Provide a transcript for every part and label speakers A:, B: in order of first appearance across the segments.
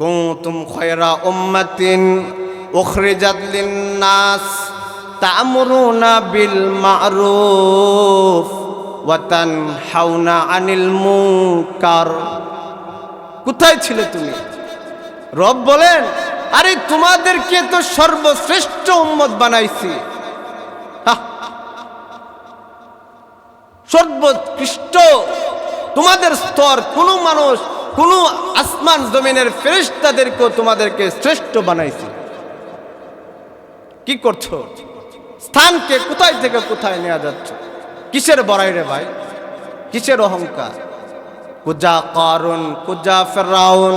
A: কুনতুম খায়রা উম্মাতিন উখরিজাত লিন-নাস তা'মুরুনা বিল মা'রুফ ওয়া তানহাউনা আনিল মুনকার। কোথায় ছিলে তুমি? রব বলেন, আরে তোমাদেরকে তো সর্বশ্রেষ্ঠ উম্মত বানাইছি। সর্বোৎকৃষ্ট তোমাদের স্তর, কোনো মানুষ, কোনো আসমান জমিনের ফেরেশতাদেরকেও তোমাদেরকে শ্রেষ্ঠ বানাইছি। কি করছো? স্থানকে কোথায় থেকে কোথায় নিয়ে যাচ্ছ? কিসের বড়াই রে ভাই? কিসের অহংকার? কুজা কারুন, কুজা ফিরআউন,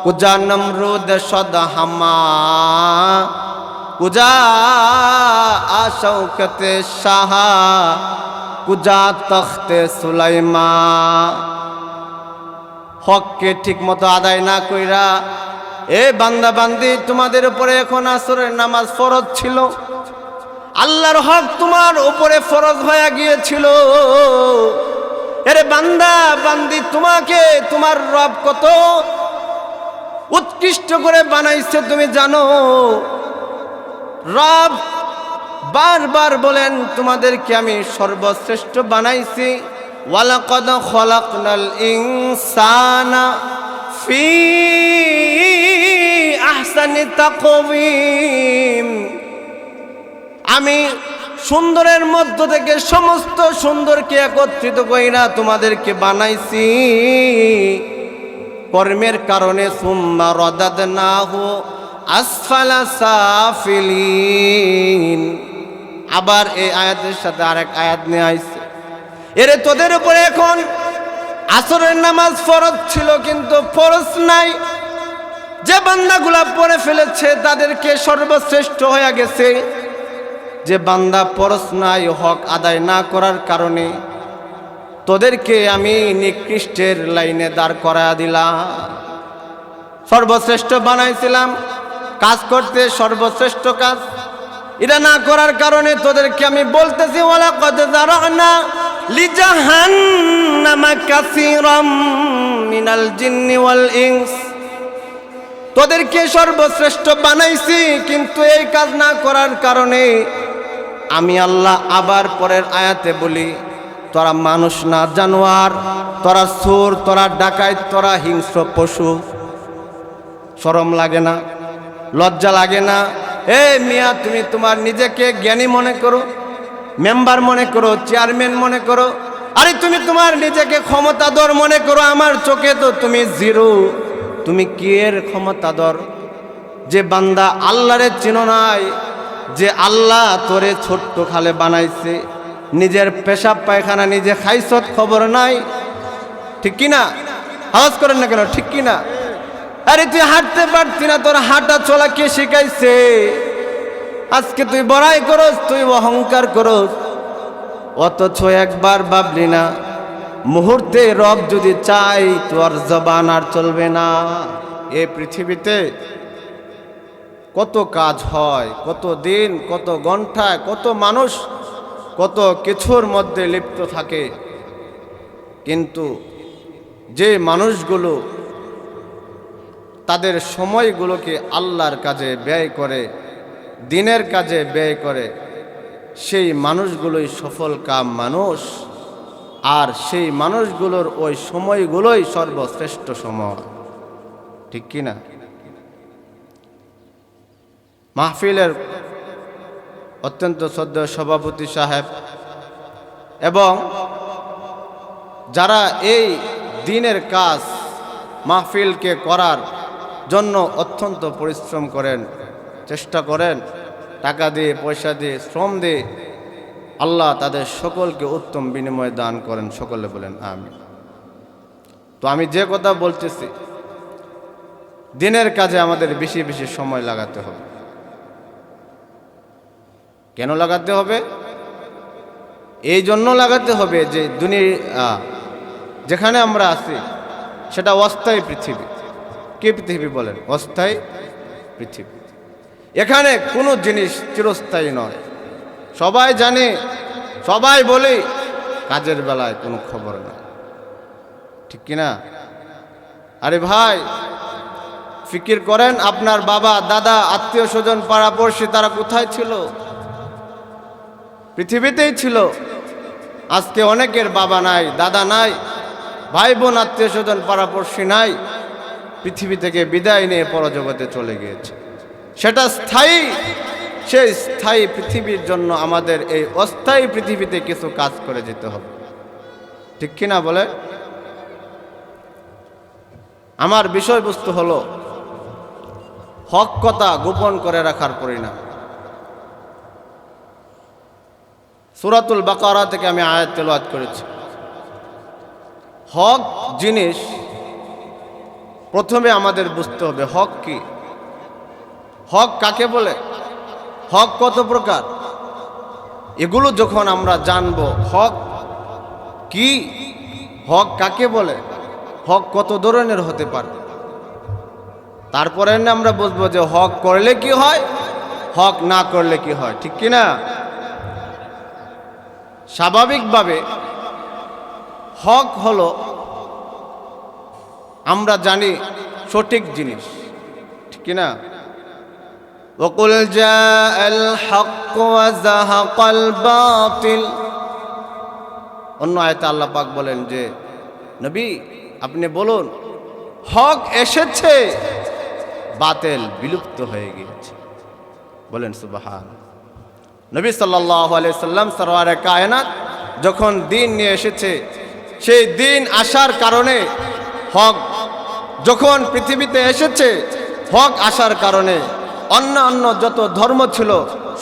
A: কুজা নমরুদ সদহামা, কুজা আশৌকতে শাহ, কুজা তখতে সুলাইমা। হককে ঠিক মতো আদায় না কইরা, এ বান্দা বান্দি, তোমাদের উপরে এখন আসরের নামাজ ফরজ ছিল, আল্লাহর হক তোমার উপরে ফরজ হয়ে গিয়েছিল। এরে বান্দা বান্দি, তোমাকে তোমার রব কত উৎকৃষ্ট করে বানাইছে তুমি জানো? রব বারবার বলেন, তোমাদেরকে আমি সর্বশ্রেষ্ঠ বানাইছি। ওয়ালাকাদ খলাকনাল ইনসানা ফি আহসানি তাকওয়িম। আমি সুন্দরের মধ্য থেকে সমস্ত সুন্দরকে একত্রিত কইরা তোমাদেরকে বানাইছি কর্মের কারণে। সুম্মা রাদাদনাহু আসফালা সাফিলিন। আবার এই আয়াতের সাথে আরেক আয়াত নিয়ে আইছে, এরে তোদের উপরে এখন আসরের নামাজ ফরজ ছিল কিন্তু ফরজ নাই। যে বান্দাগুলা পড়ে ফেলেছে তাদেরকে সর্বশ্রেষ্ঠ হয়ে গেছে। যে বান্দা ফরজ নাই, হক আদায় না করার কারণে তোদেরকে আমি নিকৃষ্টের লাইনে দাঁড় করায়া দিলাম। সর্বশ্রেষ্ঠ বানাইছিলাম কাজ করতে, সর্বশ্রেষ্ঠ কাজ এটা না করার কারণে তোদেরকে আমি বলতেছি, ওয়ালাকাদ যারানা লিজাহান্নামা কাসীরাম মিনাল জিন্নি ওয়াল ইনস। তোদেরকে সর্বশ্রেষ্ঠ বানাইছি, কিন্তু এই কাজ না করার কারণে আমি আল্লাহ আবার পরের আয়াতে বলি, তোরা মানুষ না জানোয়ার, তোরা চোর, তোরা ডাকাত, তোরা হিংস্র পশু। শরম লাগে না? লজ্জা লাগে না? এ মিয়া, তুমি তোমার নিজেকে জ্ঞানী মনে করো, মেম্বার মনে করো, চেয়ারম্যান মনে করো, আরে তুমি তোমার নিজেকে ক্ষমতাধর মনে করো। আমার চোখে তো তুমি জিরো। তুমি কি এর ক্ষমতাধর? যে বান্দা আল্লাহরে চিনো নাই, যে আল্লাহ তোরে ছোট্ট খালে বানাইছে, নিজের পেশাব পায়খানা নিজে খাইছত খবর নাই, ঠিক কিনা? আওয়াজ করেন না কেন? ঠিক কিনা? আরে তুই হাঁটতে পারতি না, তোর হাঁটা চলা কে শিখাইছে? আজকে তুই বড়াই করস, তুই অহংকার করস, অথচ একবার ভাবলি না মুহূর্তে রব যদি চাই তোর জবান আর চলবে না। এই পৃথিবীতে কত কাজ হয়, কত দিন, কত ঘন্টায়, কত মানুষ কত কিছুর মধ্যে লিপ্ত থাকে, কিন্তু যে মানুষগুলো তাদের সময়গুলোকে আল্লাহর কাজে ব্যয় করে, দিনের কাজে ব্যয় করে, সেই মানুষগুলোই সফল কাম মানুষ। আর সেই মানুষগুলোর ওই সময়গুলোই সর্বশ্রেষ্ঠ সময়, ঠিক কিনা? মাহফিলের অত্যন্ত শ্রদ্ধেয় সভাপতি সাহেব এবং যারা এই দিনের কাজ মাহফিলকে করার জন্য অত্যন্ত পরিশ্রম করেন, চেষ্টা করেন, টাকা দিয়ে, পয়সা দিয়ে, শ্রম দিয়ে, আল্লাহ তাদের সকলকে উত্তম বিনিময় দান করেন। সকলে বলেন আমিন। তো আমি যে কথা বলতেছি, দিনের কাজে আমাদের বেশি বেশি সময় লাগাতে হবে। কেন লাগাতে হবে? এই জন্য লাগাতে হবে যে দুনিয়া যেখানে আমরা আছি সেটা অস্থায়ী পৃথিবী। কি পৃথিবী বলেন? অস্থায়ী পৃথিবী। এখানে কোনো জিনিস চিরস্থায়ী নয়। সবাই জানে, সবাই বলে, কাজের বেলায় কোনো খবর না, ঠিক কিনা? আরে ভাই, ফিকির করেন আপনার বাবা দাদা আত্মীয় স্বজন পাড়াপড়শি তারা কোথায় ছিল? পৃথিবীতেই ছিল। আজকে অনেকের বাবা নাই, দাদা নাই, ভাই বোন আত্মীয় স্বজন পাড়াপড়শি নাই, পৃথিবী থেকে বিদায় নিয়ে পরজগতে চলে গিয়েছে। সেটা স্থায়ী। সেই স্থায়ী পৃথিবীর জন্য আমাদের এই অস্থায়ী পৃথিবীতে কিছু কাজ করে যেতে হবে, ঠিক কিনা বলে? আমার বিষয়বস্তু হলো হক কথা গোপন করে রাখার পরিণাম। সূরাতুল বাকারা থেকে আমি আয়াত তেলাওয়াত করেছি। হক জিনিস প্রথমে আমাদের বুঝতে হবে হক কি, হক কাকে বলে, হক কত প্রকার। এগুলো যখন আমরা জানব, হক কি, হক কাকে বলে, হক কত ধরনের হতে পারে, তারপরে আমরা বুঝবো যে হক করলে কি হয়, হক না করলে কি হয়, ঠিক কি না? স্বাভাবিকভাবে হক হলো আমরা জানি সঠিক জিনিস, ঠিক কি না? ওয়াকুল জাআল হক ওয়া যাহাকাল বাতিল। অন্য আয়াতে আল্লাহ পাক বলেন যে নবী আপনি বলুন হক এসেছে, বাতিল বিলুপ্ত হয়ে গিয়েছে। বলেন সুবহান। নবী সাল্লাল্লাহু আলাইহি সাল্লাম সরওয়ারে কায়নাত যখন দিন নিয়ে এসেছে, সেই দিন আসার কারণে হক যখন পৃথিবীতে এসেছে, হক আসার কারণে অন্য যত ধর্ম ছিল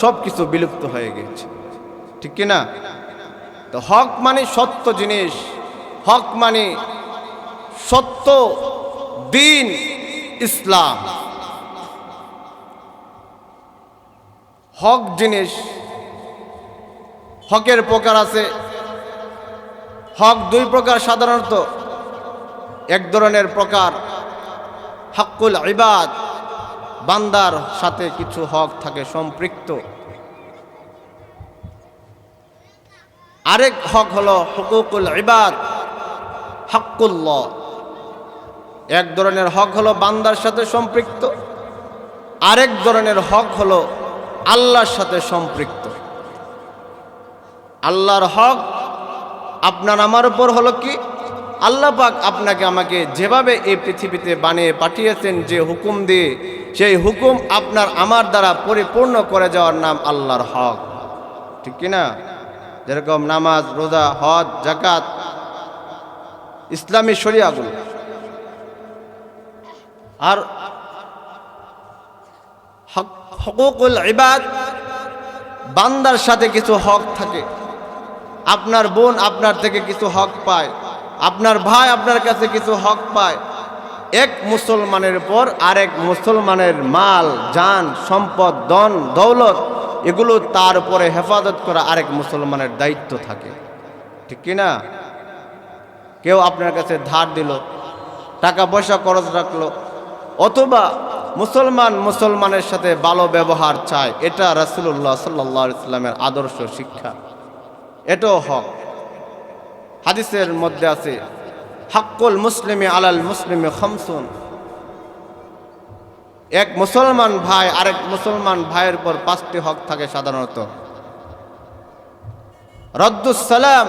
A: সব কিছু বিলুপ্ত হয়ে গিয়েছে, ঠিক কি না? তো হক মানে সত্য জিনিস, হক মানে সত্য দিন ইসলাম। হক জিনিস, হকের প্রকার আছে। হক দুই প্রকার সাধারণত। এক ধরনের প্রকার হকুল ইবাদ, বান্দার সাথে কিছু হক থাকে সম্পৃক্ত। আরেক হক হলো হুকুকুল ইবাদ, হকুল্লাহ। এক ধরনের হক হলো বান্দার সাথে সম্পৃক্ত, আরেক ধরনের হক হলো আল্লাহর সাথে সম্পৃক্ত। আল্লাহর হক আপনার আমার উপর হলো কি, আল্লাহ পাক আপনাকে আমাকে যেভাবে এই পৃথিবীতে বানিয়ে পাঠিয়েছেন, যে হুকুম দিয়ে, সেই হুকুম আপনার আমার দ্বারা পরিপূর্ণ করে যাওয়ার নাম আল্লাহর হক, ঠিক কিনা? যেরকম নামাজ, রোজা, হজ, যাকাত, ইসলামী শরিয়াগুলো। আর হুকুকুল ইবাদ, বান্দার সাথে কিছু হক থাকে। আপনার বোন আপনার থেকে কিছু হক পায়, আপনার ভাই আপনার কাছে কিছু হক পায়। এক মুসলমানের উপর আরেক মুসলমানের মাল, জান, সম্পদ, ধন দৌলত, এগুলো তার উপরে হেফাজত করা আরেক মুসলমানের দায়িত্ব থাকে, ঠিক কিনা? কেউ আপনার কাছে ধার দিল, টাকা পয়সা খরচ রাখলো, অথবা মুসলমানের সাথে ভালো ব্যবহার চায়, এটা রাসূলুল্লাহ সাল্লাল্লাহু আলাইহি ওয়াসাল্লামের আদর্শ শিক্ষা, এটাও হক। হাদিসের মধ্যে আছে হাক্কুল মুসলিমি আলাল মুসলিমি খামসুন। এক মুসলমান ভাই আরেক মুসলমান ভাইয়ের উপর 5টি হক থাকে সাধারণত। রদ্দুস সালাম,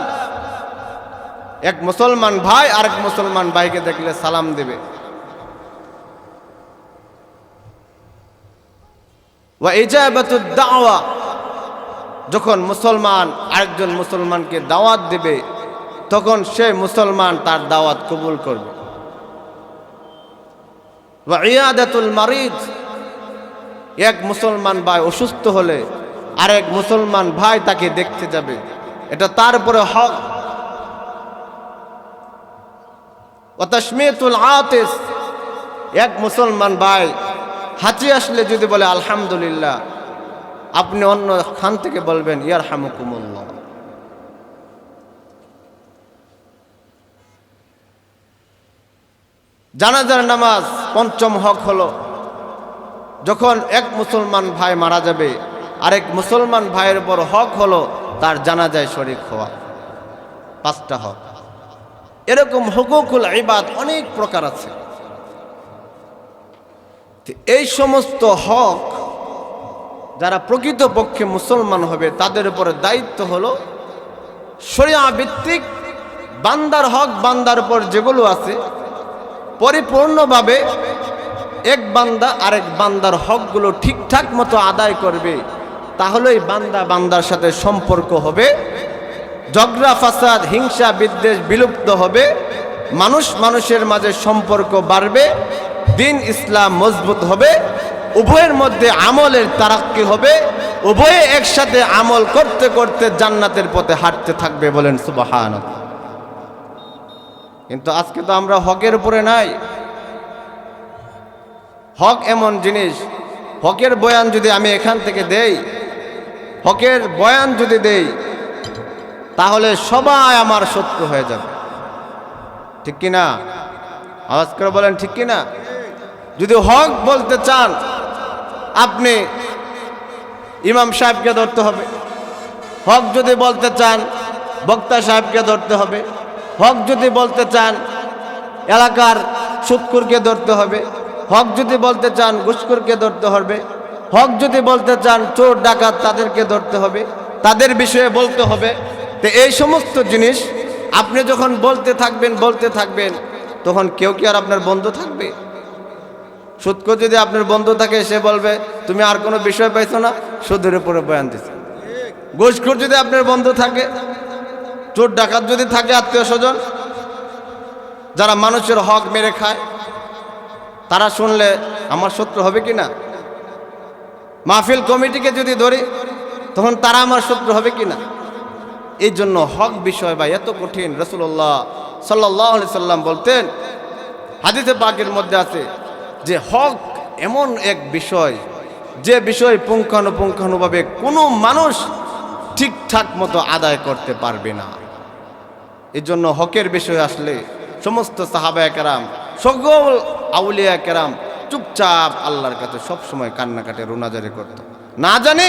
A: এক মুসলমান ভাই আরেক মুসলমান ভাইকে দেখলে সালাম দেবে। ওয়া ইজাবাতুদ দাওয়া, যখন মুসলমান আরেকজন মুসলমানকে দাওয়াত দেবে তখন সে মুসলমান তার দাওয়াত কবুল করবে। ওয়া ইয়াদাতুল মারিদ, এক মুসলমান ভাই অসুস্থ হলে আরেক মুসলমান ভাই তাকে দেখতে যাবে, এটা তার উপরে হক। ওয়া তাশমিতুল আতিস, এক মুসলমান ভাই হাঁচি আসলে যদি বলে আলহামদুলিল্লাহ, আপনি অন্য খান থেকে বলবেন ইয়ারহামুকুমুল্লাহ। জানাজার নামাজ 5ম হক হলো, যখন এক মুসলমান ভাই মারা যাবে আরেক মুসলমান ভাইয়ের উপর হক হলো তার জানাজায় শরীক হওয়া। 5টা হক। এরকম হুকুকুল ইবাদ অনেক প্রকার আছে। এই সমস্ত হক যারা প্রকৃতপক্ষে মুসলমান হবে তাদের উপরে দায়িত্ব হলো শরিয়া ভিত্তিক বান্দার হক, বান্দার উপর যেগুলো আছে পরিপূর্ণভাবে এক বান্দা আরেক বান্দার হকগুলো ঠিকঠাক মতো আদায় করবে, তাহলেই বান্দা বান্দার সাথে সম্পর্ক হবে, ঝগড়া ফাসাদ হিংসা বিদ্বেষ বিলুপ্ত হবে, মানুষ মানুষের মাঝে সম্পর্ক বাড়বে, দিন ইসলাম মজবুত হবে, উভয়ের মধ্যে আমলের তারাক্কি হবে, উভয়ে একসাথে আমল করতে করতে জান্নাতের পথে হাঁটতে থাকবে। বলেন সুবহানাল্লাহ। কিন্তু আজকে তো আমরা হকের উপরে নাই। হক এমন জিনিস, হকের বয়ান যদি আমি এখান থেকে দেই, হকের বয়ান যদি দেই, তাহলে সবাই আমার শত্রু হয়ে যাবে। ঠিক কিনা? আওয়াজ করে বলেন ঠিক কিনা? যদি হক বলতে চান, আপনি ইমাম সাহেবকে ধরতে হবে। হক যদি বলতে চান, বক্তা সাহেবকে ধরতে হবে। হক যদি বলতে চান, এলাকার সুৎখুরকে ধরতে হবে। হক যদি বলতে চান, ঘুষখোরকে ধরতে হবে। হক যদি বলতে চান, চোর ডাকাত তাদেরকে ধরতে হবে, তাদের বিষয়ে বলতে হবে। তো এই সমস্ত জিনিস আপনি যখন বলতে থাকবেন, তখন কেউ কি আর আপনার বন্ধু থাকবে? সুদখোর যদি আপনার বন্ধু থাকে, সে বলবে তুমি আর কোনো বিষয় পাইছো না, সুদের উপরে বয়ান দিচ্ছে। ঘুষখোর যদি আপনার বন্ধু থাকে, চোর ডাকাত যদি থাকে, আত্মীয় স্বজন যারা মানুষের হক মেরে খায়, তারা শুনলে আমার শত্রু হবে কি না? মাহফিল কমিটিকে যদি ধরি, তখন তারা আমার শত্রু হবে কি না? এই জন্য হক বিষয় বা এত কঠিন। রাসূলুল্লাহ সাল্লাল্লাহু আলাইহি সাল্লাম বলতেন, হাদিসে পাকের মধ্যে আছে যে হক এমন এক বিষয়, যে বিষয় পুঙ্খানুপুঙ্খানুভাবে কোনো মানুষ ঠিকঠাক মতো আদায় করতে পারবে না। এই জন্য হকের বিষয় আসলে সমস্ত সাহাবায়ে কেরাম, সকল আউলিয়া কেরাম চুপচাপ আল্লাহর কাছে সবসময় কান্নাকাটি রোনাজারি করত। না জানি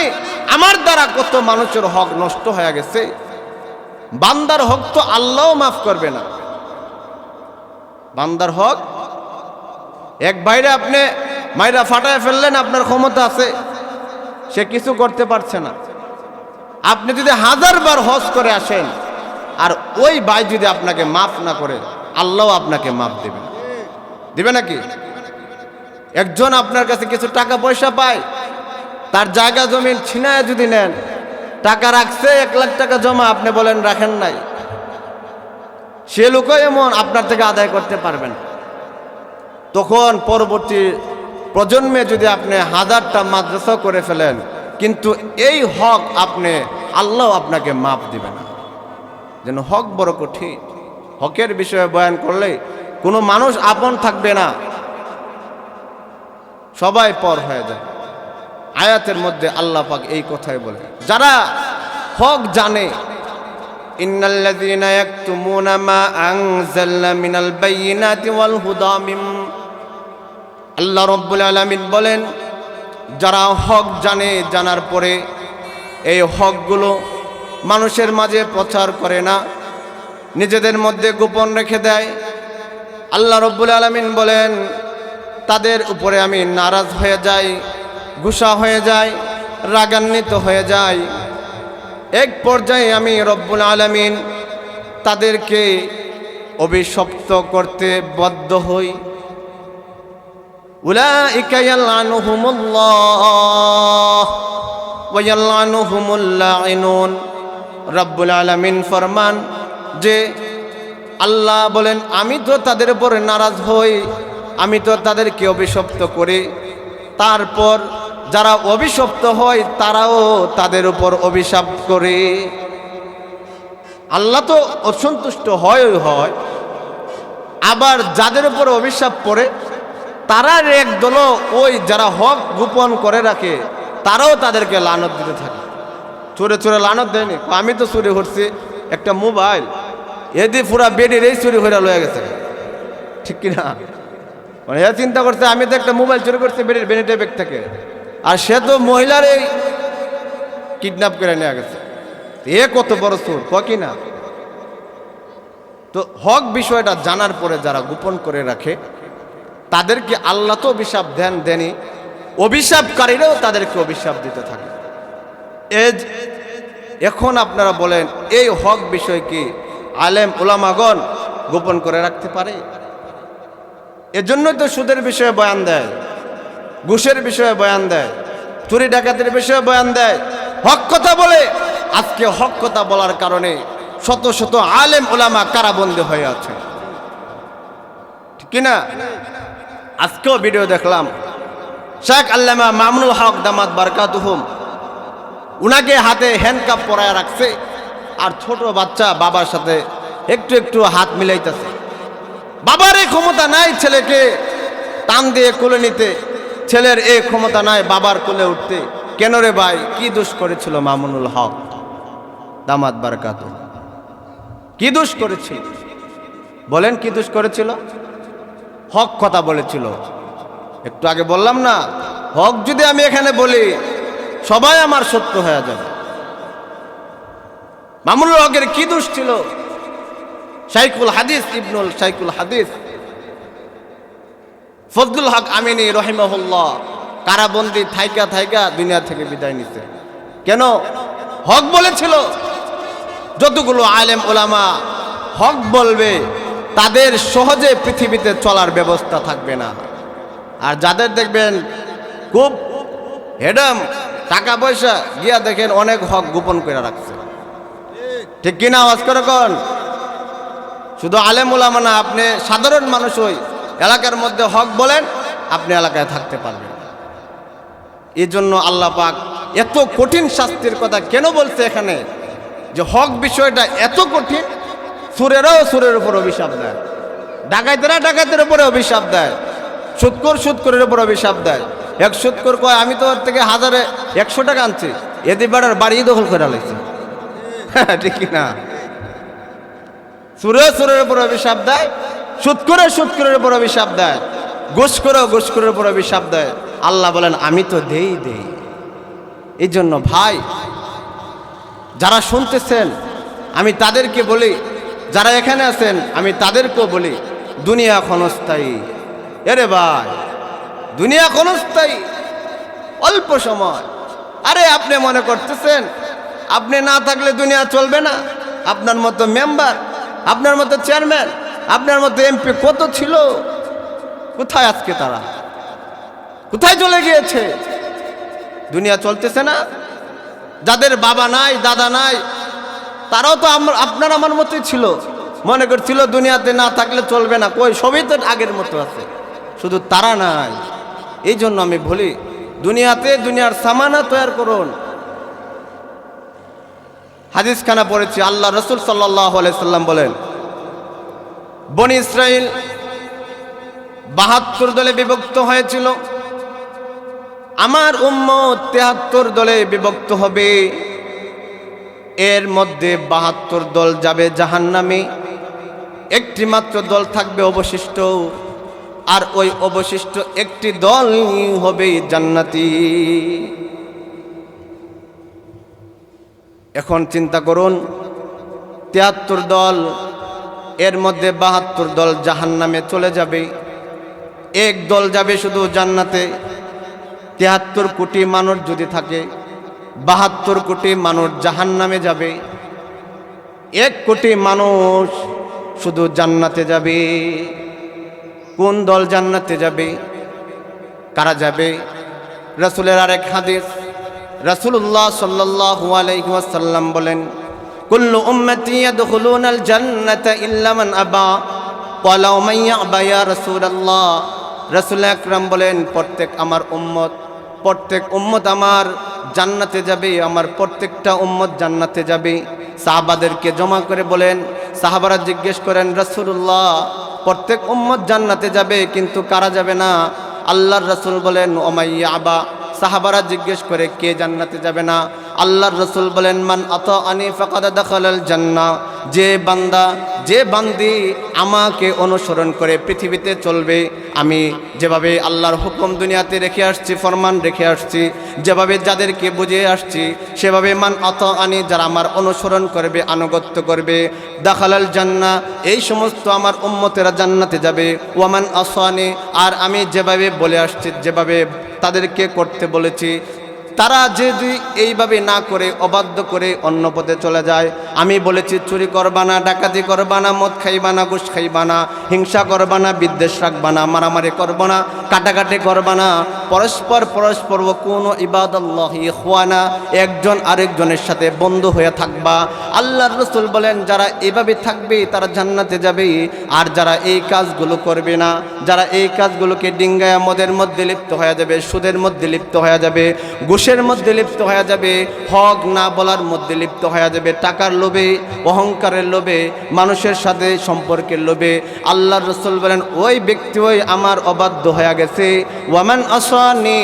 A: আমার দ্বারা কত মানুষের হক নষ্ট হয়ে গেছে। বান্দার হক তো আল্লাহও মাফ করবে না। বান্দার হক এক বাইরে আপনি মাইরা ফাটায় ফেললেন, আপনার ক্ষমতা আছে, সে কিছু করতে পারছে না। আপনি যদি 1000 বার হজ করে আসেন, আর ওই ভাই যদি আপনাকে মাফ না করে, আল্লাহ আপনাকে মাফ দিবে নাকি? একজন আপনার কাছে কিছু টাকা পয়সা পায়, তার জায়গা জমিন ছিনায় যদি নেন, টাকা রাখছে 1 লাখ টাকা জমা, আপনি বলেন রাখেন নাই, সে লোকও এমন আপনার থেকে আদায় করতে পারবেন। তখন পরবর্তী প্রজন্মে যদি আপনি 1000টা মাদ্রাসা করে ফেলেন, কিন্তু এই হক আল্লাহ আপনাকে মাফ দিবে না। যেন হক বড় কঠিন। হকের বিষয়ে বয়ান করলে কোনো মানুষ আপন থাকবে না, সবাই পর হয়ে যায়। আয়াতের মধ্যে আল্লাহ পাক এই কথাই বলে, যারা হক জানে, ইন্নাল্লাযীনা ইয়াকতুমুনা মা আনজালনা মিনাল বায়িনাতি ওয়াল হুদা মিন, আল্লাহ রাব্বুল আলামিন বলেন, যারা হক জানে, জানার পরে এই হকগুলো মানুষের মাঝে প্রচার করে না, নিজেদের মধ্যে গোপন রেখে দেয়, আল্লাহ রাব্বুল আলামিন বলেন তাদের উপরে আমি নারাজ হয়ে যাই, গুসা হয়ে যাই, রাগান্বিত হয়ে যাই। এক পর্যায়ে আমি রব্বুল আলামিন তাদেরকে অভিশপ্ত করতে বাধ্য হই। উলাইকা ইয়ালআনুহুমুল্লাহ ওয়া ইয়ালআনুহুমুল লাঈনুন। রব্বুল আলামিন ফরমান যে আল্লাহ বলেন, আমি তো তাদের উপরে নারাজ হই, আমি তো তাদেরকে অভিশপ্ত করি, তারপর যারা অভিশপ্ত হয় তারাও তাদের উপর অভিশাপ করে। আল্লাহ তো অসন্তুষ্ট হয়, আবার যাদের উপর অভিশাপ পড়ে তারা একদল ওই যারা হক গোপন করে রাখে, তারাও তাদেরকে লানত দিতে থাকে। চোরে চোরে লানত দেয়নি, আমি তো চুরি করছি একটা মোবাইল, এদি পুরা বেডির এই চুরি করে লয়ে গেছে। ঠিক কিনা? মানে এ চিন্তা করছে আমি তো একটা মোবাইল চুরি করছি বেডির বেনিটে ব্যাগ থেকে, আর সে তো মহিলার এই কিডন্যাপ করে নিয়ে গেছে। এ কত বড় চোর, কি না? তো হক বিষয়টা জানার পরে যারা গোপন করে রাখে, তাদেরকে আল্লাহ তো অভিশাপ দেনই, অভিশাপকারীরাও তাদেরকে অভিশাপ দিতে থাকে। এখন আপনারা বলেন, এই হক বিষয় কি আলেম উলামাগণ গোপন করে রাখতে পারে? এজন্যই তো সুদের বিষয়ে বয়ান দেয়, ঘুষের বিষয়ে বয়ান দেয়, চুরি ডাকাতির বিষয়ে বয়ান দেয়, হক কথা বলে। আজকে হক কথা বলার কারণে শত শত আলেম উলামা কারাবন্দী হয়ে আছে, ঠিক কিনা? আজকেও ভিডিও দেখলাম, শেখ আল্লামা মামুনুল হক দামাত বারকাতুহুম, উনাকে হাতে হ্যান্ডকাপ পরায় রাখছে, আর ছোট বাচ্চা বাবার সাথে একটু একটু হাত মিলাইতেছে। বাবার এই ক্ষমতা নাই ছেলেকে টান দিয়ে কোলে নিতে, ছেলের এই ক্ষমতা নাই বাবার কোলে উঠতে। কেন রে ভাই, কি দোষ করেছিল মামুনুল হক দামাত বারকাতুহু? কি দোষ করেছিল বলেন? কি দোষ করেছিল? হক কথা বলেছিল। একটু আগে বললাম না, হক যদি আমি এখানে বলি সবাই আমার শত্রু হয়ে যাবে। মামুনুল হকের কি দোষ ছিল? শাইখুল হাদিস ইবনুল শাইখুল হাদিস ফজলুল হক আমিনী রহিমাহুল্লাহ কারাবন্দি থাইকা থাইকা দুনিয়া থেকে বিদায় নিতে। কেন? হক বলেছিল। যতগুলো আলেম ওলামা হক বলবে তাদের সহজে পৃথিবীতে চলার ব্যবস্থা থাকবে না। আর যাদের দেখবেন খুব হেডাম টাকা পয়সা, গিয়া দেখেন অনেক হক গোপন করে রাখছে, ঠিক কিনা? আওয়াজ করে কোন? শুধু আলেম ওলামা না, আপনি সাধারণ মানুষ হই, এলাকার মধ্যে হক বলেন, আপনি এলাকায় থাকতে পারবেন। এই জন্য আল্লাহ পাক এত কঠিন শাস্তির কথা কেন বলছে এখানে? যে হক বিষয়টা এত কঠিন, সুরেরাও সুরের উপর অভিশাপ দেয়, ডাকাতেরা ডাকাতের উপরে অভিশাপ দেয়, সুদখোর সুদখোরের উপর অভিশাপ দেয়। এক সুদখোর কয়, আমি তো ওর থেকে 100 টাকা আনছি, এদি বেড়ার বাড়ি দখল করে লাগছে, ঠিক না? সুরে সুরের উপর অভিশাপ দেয়, সুদখোরের উপর অভিশাপ দেয়, ঘুষখোরের উপর অভিশাপ দেয়। আল্লাহ বলেন, আমি তো দেই। এই জন্য ভাই, যারা শুনতেছেন আমি তাদেরকে বলি, যারা এখানে আছেন আমি তাদেরকেও বলি, দুনিয়া ক্ষণস্থায়ী। এরে ভাই, দুনিয়া ক্ষণস্থায়ী, অল্প সময়। আরে আপনি মনে করতেছেন আপনি না থাকলে দুনিয়া চলবে না? আপনার মতো মেম্বার, আপনার মতো চেয়ারম্যান, আপনার মতো এমপি কত ছিল, কোথায় আজকে? তারা কোথায় চলে গিয়েছে? দুনিয়া চলতেছে না। যাদের বাবা নাই, দাদা নাই, তারাও তো আপনার আমার মতোই ছিল, মনে করছিল দুনিয়াতে না থাকলে চলবে না। কই, সবই তো আগের মতো আছে, শুধু তারা নাই। এই জন্য আমি বলি, দুনিয়াতে দুনিয়ার সামানা তৈরি করুন। হাদিস খানা পড়েছি, আল্লাহ রসুল সাল্লাল্লাহু আলাইহি সাল্লাম বলেন, বনি ইসরাইল 72 দলে বিভক্ত হয়েছিল, আমার উম্মত 73 দলে বিভক্ত হবে। এর মধ্যে 72 দল যাবে জাহান্নামে, একটি মাত্র দল থাকবে অবশিষ্ট, আর ওই অবশিষ্ট একটি দল হবে জান্নাতি। এখন চিন্তা করুন, 73 দল, এর মধ্যে 72 দল জাহান্নামে চলে যাবে, এক দল যাবে শুধু জান্নাতে। 73 কোটি মানুষ যদি থাকে, 72 কোটি মানুষ জাহান্নামে যাবে, 1 কোটি মানুষ শুধু জান্নাতে যাবে। কোন দল জান্নাতে যাবে? কারা যাবে? রাসূলের আরেক হাদিস, রাসূলুল্লাহ সাল্লাল্লাহু আলাইহি ওয়াসাল্লাম বলেন, কুল্লু উম্মতি ইয়াদখুলুনাল জান্নাতা ইল্লা মান আবা। ক্বালা মান ইয়াবা ইয়া রাসূলুল্লাহ? রাসূল আকরাম বলেন, প্রত্যেক উম্মত আমার জান্নাতে যাবে, আমার প্রত্যেকটা উম্মত জান্নাতে যাবে। সাহাবাদেরকে জমা করে বলেন, সাহাবারা জিজ্ঞেস করেন, রাসূলুল্লাহ প্রত্যেক উম্মত জান্নাতে যাবে, কিন্তু কারা যাবে না? আল্লাহর রাসূল বলেন, ওমাইয়া আবা। সাহাবারা জিজ্ঞেস করে, কে জান্নাতে যাবে না? আল্লাহর রাসূল বলেন, মান আতাআনি ফাকাদ দাখালাল জান্নাহ, যে বান্দা যে বান্দি আমাকে অনুসরণ করে পৃথিবীতে চলবে, আমি যেভাবে আল্লাহর হুকুম দুনিয়াতে রেখে আসছি, ফরমান রেখে আসছি, যেভাবে যাদেরকে বুঝিয়ে আসছি, সেভাবে মান আতাআনি, যারা আমার অনুসরণ করবে, আনুগত্য করবে, দাখালাল জান্নাহ, এই সমস্ত আমার উম্মতেরা জান্নাতে যাবে। ওয়ামান আসানি, আর আমি যেভাবে বলে আসছি, যেভাবে তাদেরকে করতে বলেছি, তারা যদি এইভাবে না করে, অবাধ্য করে অন্য পথে চলে যায়, আমি বলেছি চুরি করবা না, ডাকাতি করবা না, মদ খাইবা না, ঘুষ খাইবা না, হিংসা করবা না, বিদ্বেষ রাখবা না, মারামারি করবা না, কাটাকাটি করবা না, পরস্পর কোনো ইবাদাল্লাহি ইখওয়ানা, একজন আরেকজনের সাথে বন্ধু হয়ে থাকবা। আল্লাহর রাসূল বলেন, যারা এভাবে থাকবে তারা জান্নাতে যাবে। আর যারা এই কাজগুলো করবে না, যারা এই কাজগুলোকে ডিঙ্গায়া মদের মধ্যে লিপ্ত হয়ে যাবে, সুদের মধ্যে লিপ্ত হয়ে যাবে, ঘুষের মধ্যে লিপ্ত হয়ে যাবে, হক না বলার মধ্যে লিপ্ত হয়ে যাবে, টাকার লোভে, অহংকারের লোভে, মানুষের সাথে সম্পর্কের লোভে, আল্লাহর রাসূল বলেন ওই ব্যক্তি ওই আমার অবাধ্য হয়ে গেছে। ওয়ামান আসানি,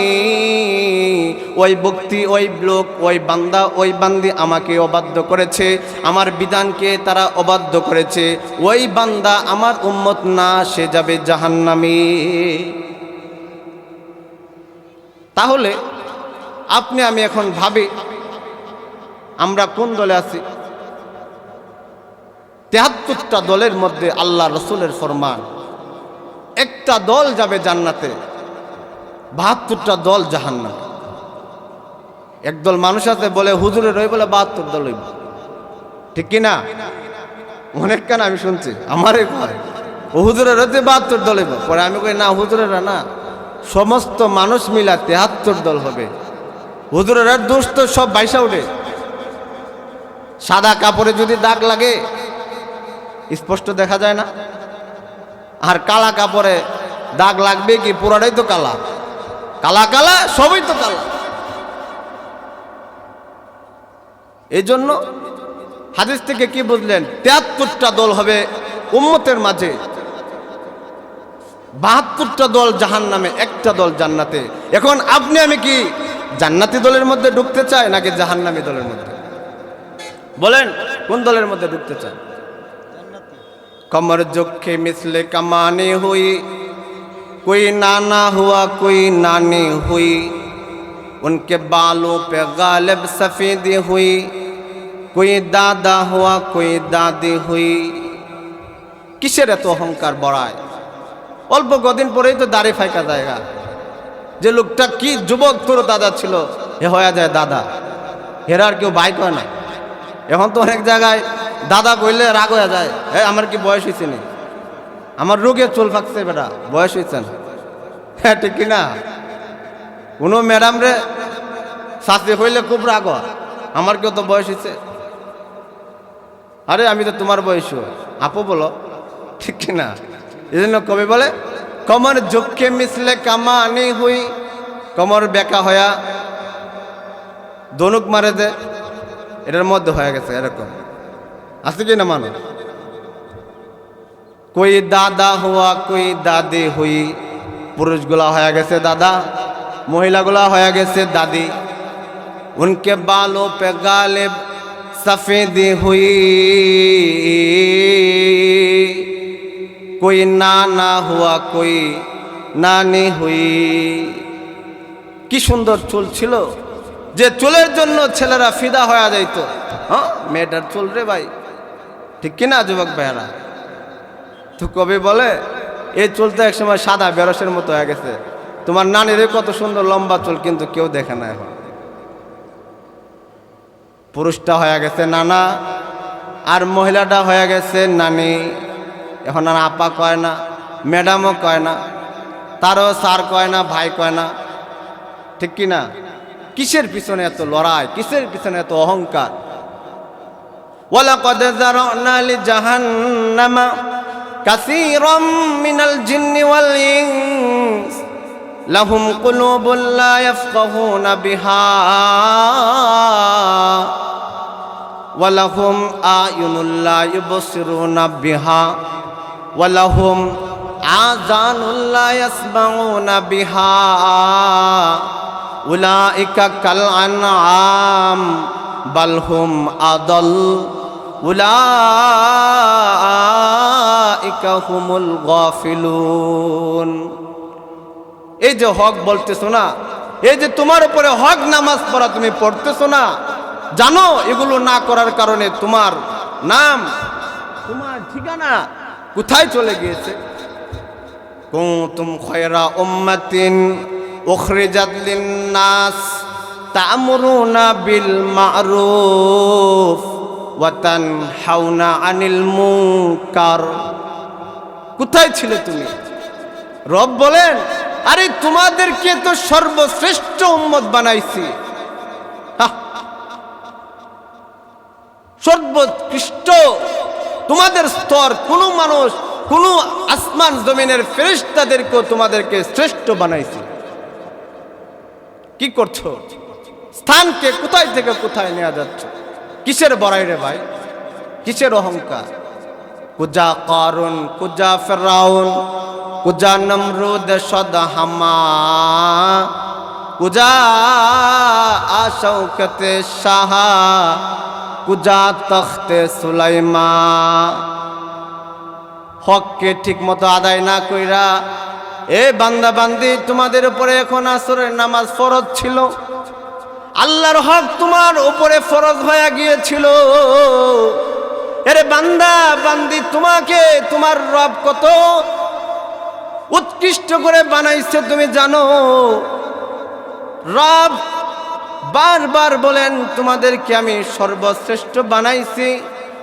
A: ওই ব্যক্তি, ওই লোক, ওই বান্দা, ওই বান্দি আমাকে অবাধ্য করেছে, আমার বিধানকে তারা অবাধ্য করেছে, ওই বান্দা আমার উম্মত না, সে যাবে জাহান্নামে। তাহলে আপনি আমি এখন ভাবি আমরা কোন দলে আছি? ৭৩টা দলের মধ্যে আল্লাহ রসুলের ফরমান, একটা দল যাবে জান্নাতে, ৭২টা দল জাহান্নামে। একদল মানুষ আছে বলে হুজুরের ওই বলে ৭২ দল হইব, ঠিক কিনা? অনেক কেন আমি শুনছি, আমারই ঘরে ও হুজুরের হইতে ৭২ দল হইব। পরে আমি কই না, হুজুরেরা না, সমস্ত মানুষ মিলা ৭৩ দল হবে। হুজুরের দোষ তো সব বাইসা উঠে। সাদা কাপড়ে যদি দাগ লাগে স্পষ্ট দেখা যায় না, আর কালা কাপড়ে দাগ লাগবে কি? পুরাটাই তো কালা, কালা কালা সবই তো কালা। এই জন্য হাদিস থেকে কি বুঝলেন? ৭৩টা দল হবে উম্মতের মাঝে, ৭২টা দল জাহান্নামে, একটা দল জান্নাতে। এখন আপনি আমি কি জান্নাতি দলের মধ্যে ঢুকতে চাই নাকি জাহান্নামী দলের মধ্যে? বলেন কোন দলের মধ্যে ঢুকতে চাই? कमर जोखे मिसले कमाने हुई, कोई नाना हुआ कोई नानी हुई, उनके बालों पे गालिब सफ़ेदी हुई, कोई दादा हुआ कोई दादी हुई। কিসের এত অহংকার বড়ায়? অল্প কদিন পরেই তো দাড়ি ফাইকা জায়গা। যে লোকটা কি যুবক তোর দাদা ছিল, এ হয়ে যায় দাদা, এরা আর কেউ ভাই কয় না। এখন তো অনেক জায়গায় দাদা কইলে রাগ হয়ে যায়, আমার কি বয়স হয়েছে নি, আমার রোগে চুল ফাঁকছে, বেটা বয়স হয়েছে না। হ্যাঁ ঠিক কিনা? কোনো ম্যাডাম রে শাস্তি হইলে খুব রাগ হয়, আমার কেউ তো বয়স হয়েছে। আরে আমি তো তোমার বয়স, আপু বলো, ঠিক কিনা? এই জন্য কবি বলে কমর ঝুঁকে মিশলে কামানি হুই, কমর বেকা হয়া দনুক মারে দে, এটার মধ্যে হয়ে গেছে এরকম। আছে কি না মানুষ? কই দাদা হুয়া কই দাদি হুই, পুরুষগুলা হয়ে গেছে দাদা, মহিলাগুলা হয়ে গেছে দাদি। উনকে বালো পে গালিব সফেদি হুই, कोई नाना हुआ कोई नानी हुई। কি সুন্দর চুল ছিল, যে চুলের জন্য ছেলেরা ফিদা হয়ে যাইত। হ্যাঁ মেয়েটার চুল রে ভাই, ঠিক কিনা যুবক ভাইয়ারা? তো কবি বলে এই চুলটা একসময় সাদা বেরসের মতো হয়ে গেছে। তোমার নানির কত সুন্দর লম্বা চুল, কিন্তু কেউ দেখে না। এখন পুরুষটা হয়ে গেছে নানা, আর মহিলাটা হয়ে গেছে নানি। এখন আর আপা কয় না, ম্যাডামও কয় না, তারও স্যার কয় না, ভাই কয় না, ঠিক কি না? কিসের পিছনে এত লড়াই, কিসের পিছনে এত অহংকার? ওয়ালাকাদ যারানা লিজাহান্নামা কাসীরাম মিনাল জিন্নি ওয়াল ইনস লাহুম কুলুবুন লা ইয়াফকাহুনা বিহা ওয়ালাহুম আয়ুনুন লা ইউবসিরুনা বিহা ওয়ালাহুম আযানুন লা ইয়াসমাউনা বিহা উলাইকা কাল আনআম বাল হুম আদাল উলাইকা হুমুল গাফিলুন। এই যে হক বলতেছো না, এই যে তোমার উপরে হক নামাজ পড়া তুমি পড়তেছো না, জানো এগুলো না করার কারণে তোমার নাম, তোমার ঠিকানা কোথায় চলে গিয়েছে? কুনতুম খায়রা উম্মাতিন উখরিজাত লিন-নাস তা'মুরুনা বিল মা'রুফ ওয়া তানহাউনা আনিল মুনকার। কোথায় ছিলে তুমি? রব বলেন, আরে তোমাদেরকে তো সর্বশ্রেষ্ঠ উম্মত বানাইছি, সর্বোৎকৃষ্ট তোমাদের স্তর। কোন মানুষ, কোন আসমান জমিনের ফেরেশতাদেরকেও তোমাদেরকে শ্রেষ্ঠ বানাইছি। কি করছো? স্থানকে কোথায় থেকে কোথায় নিয়ে যাচ্ছ? কিসের বড়াই রে ভাই, কিসের অহংকার? কুজা কারুন, কুজা ফিরাউন, কুজা নমরুদ সদহামা, কুজা আশৌকতে শাহ, কুজা তখতে সুলাইমা। হককে ঠিক মতো আদায় না কইরা এ বান্দা বান্দি, তোমাদের উপরে এখন আসরের নামাজ ফরজ ছিল, আল্লাহর হক তোমার উপরে ফরজ হয়ে গিয়েছিল। এরে বান্দা বান্দি, তোমাকে তোমার রব কত উৎকৃষ্ট করে বানাইছে তুমি জানো? রব বারবার বলেন, তোমাদেরকে আমি সর্বশ্রেষ্ঠ বানাইছি।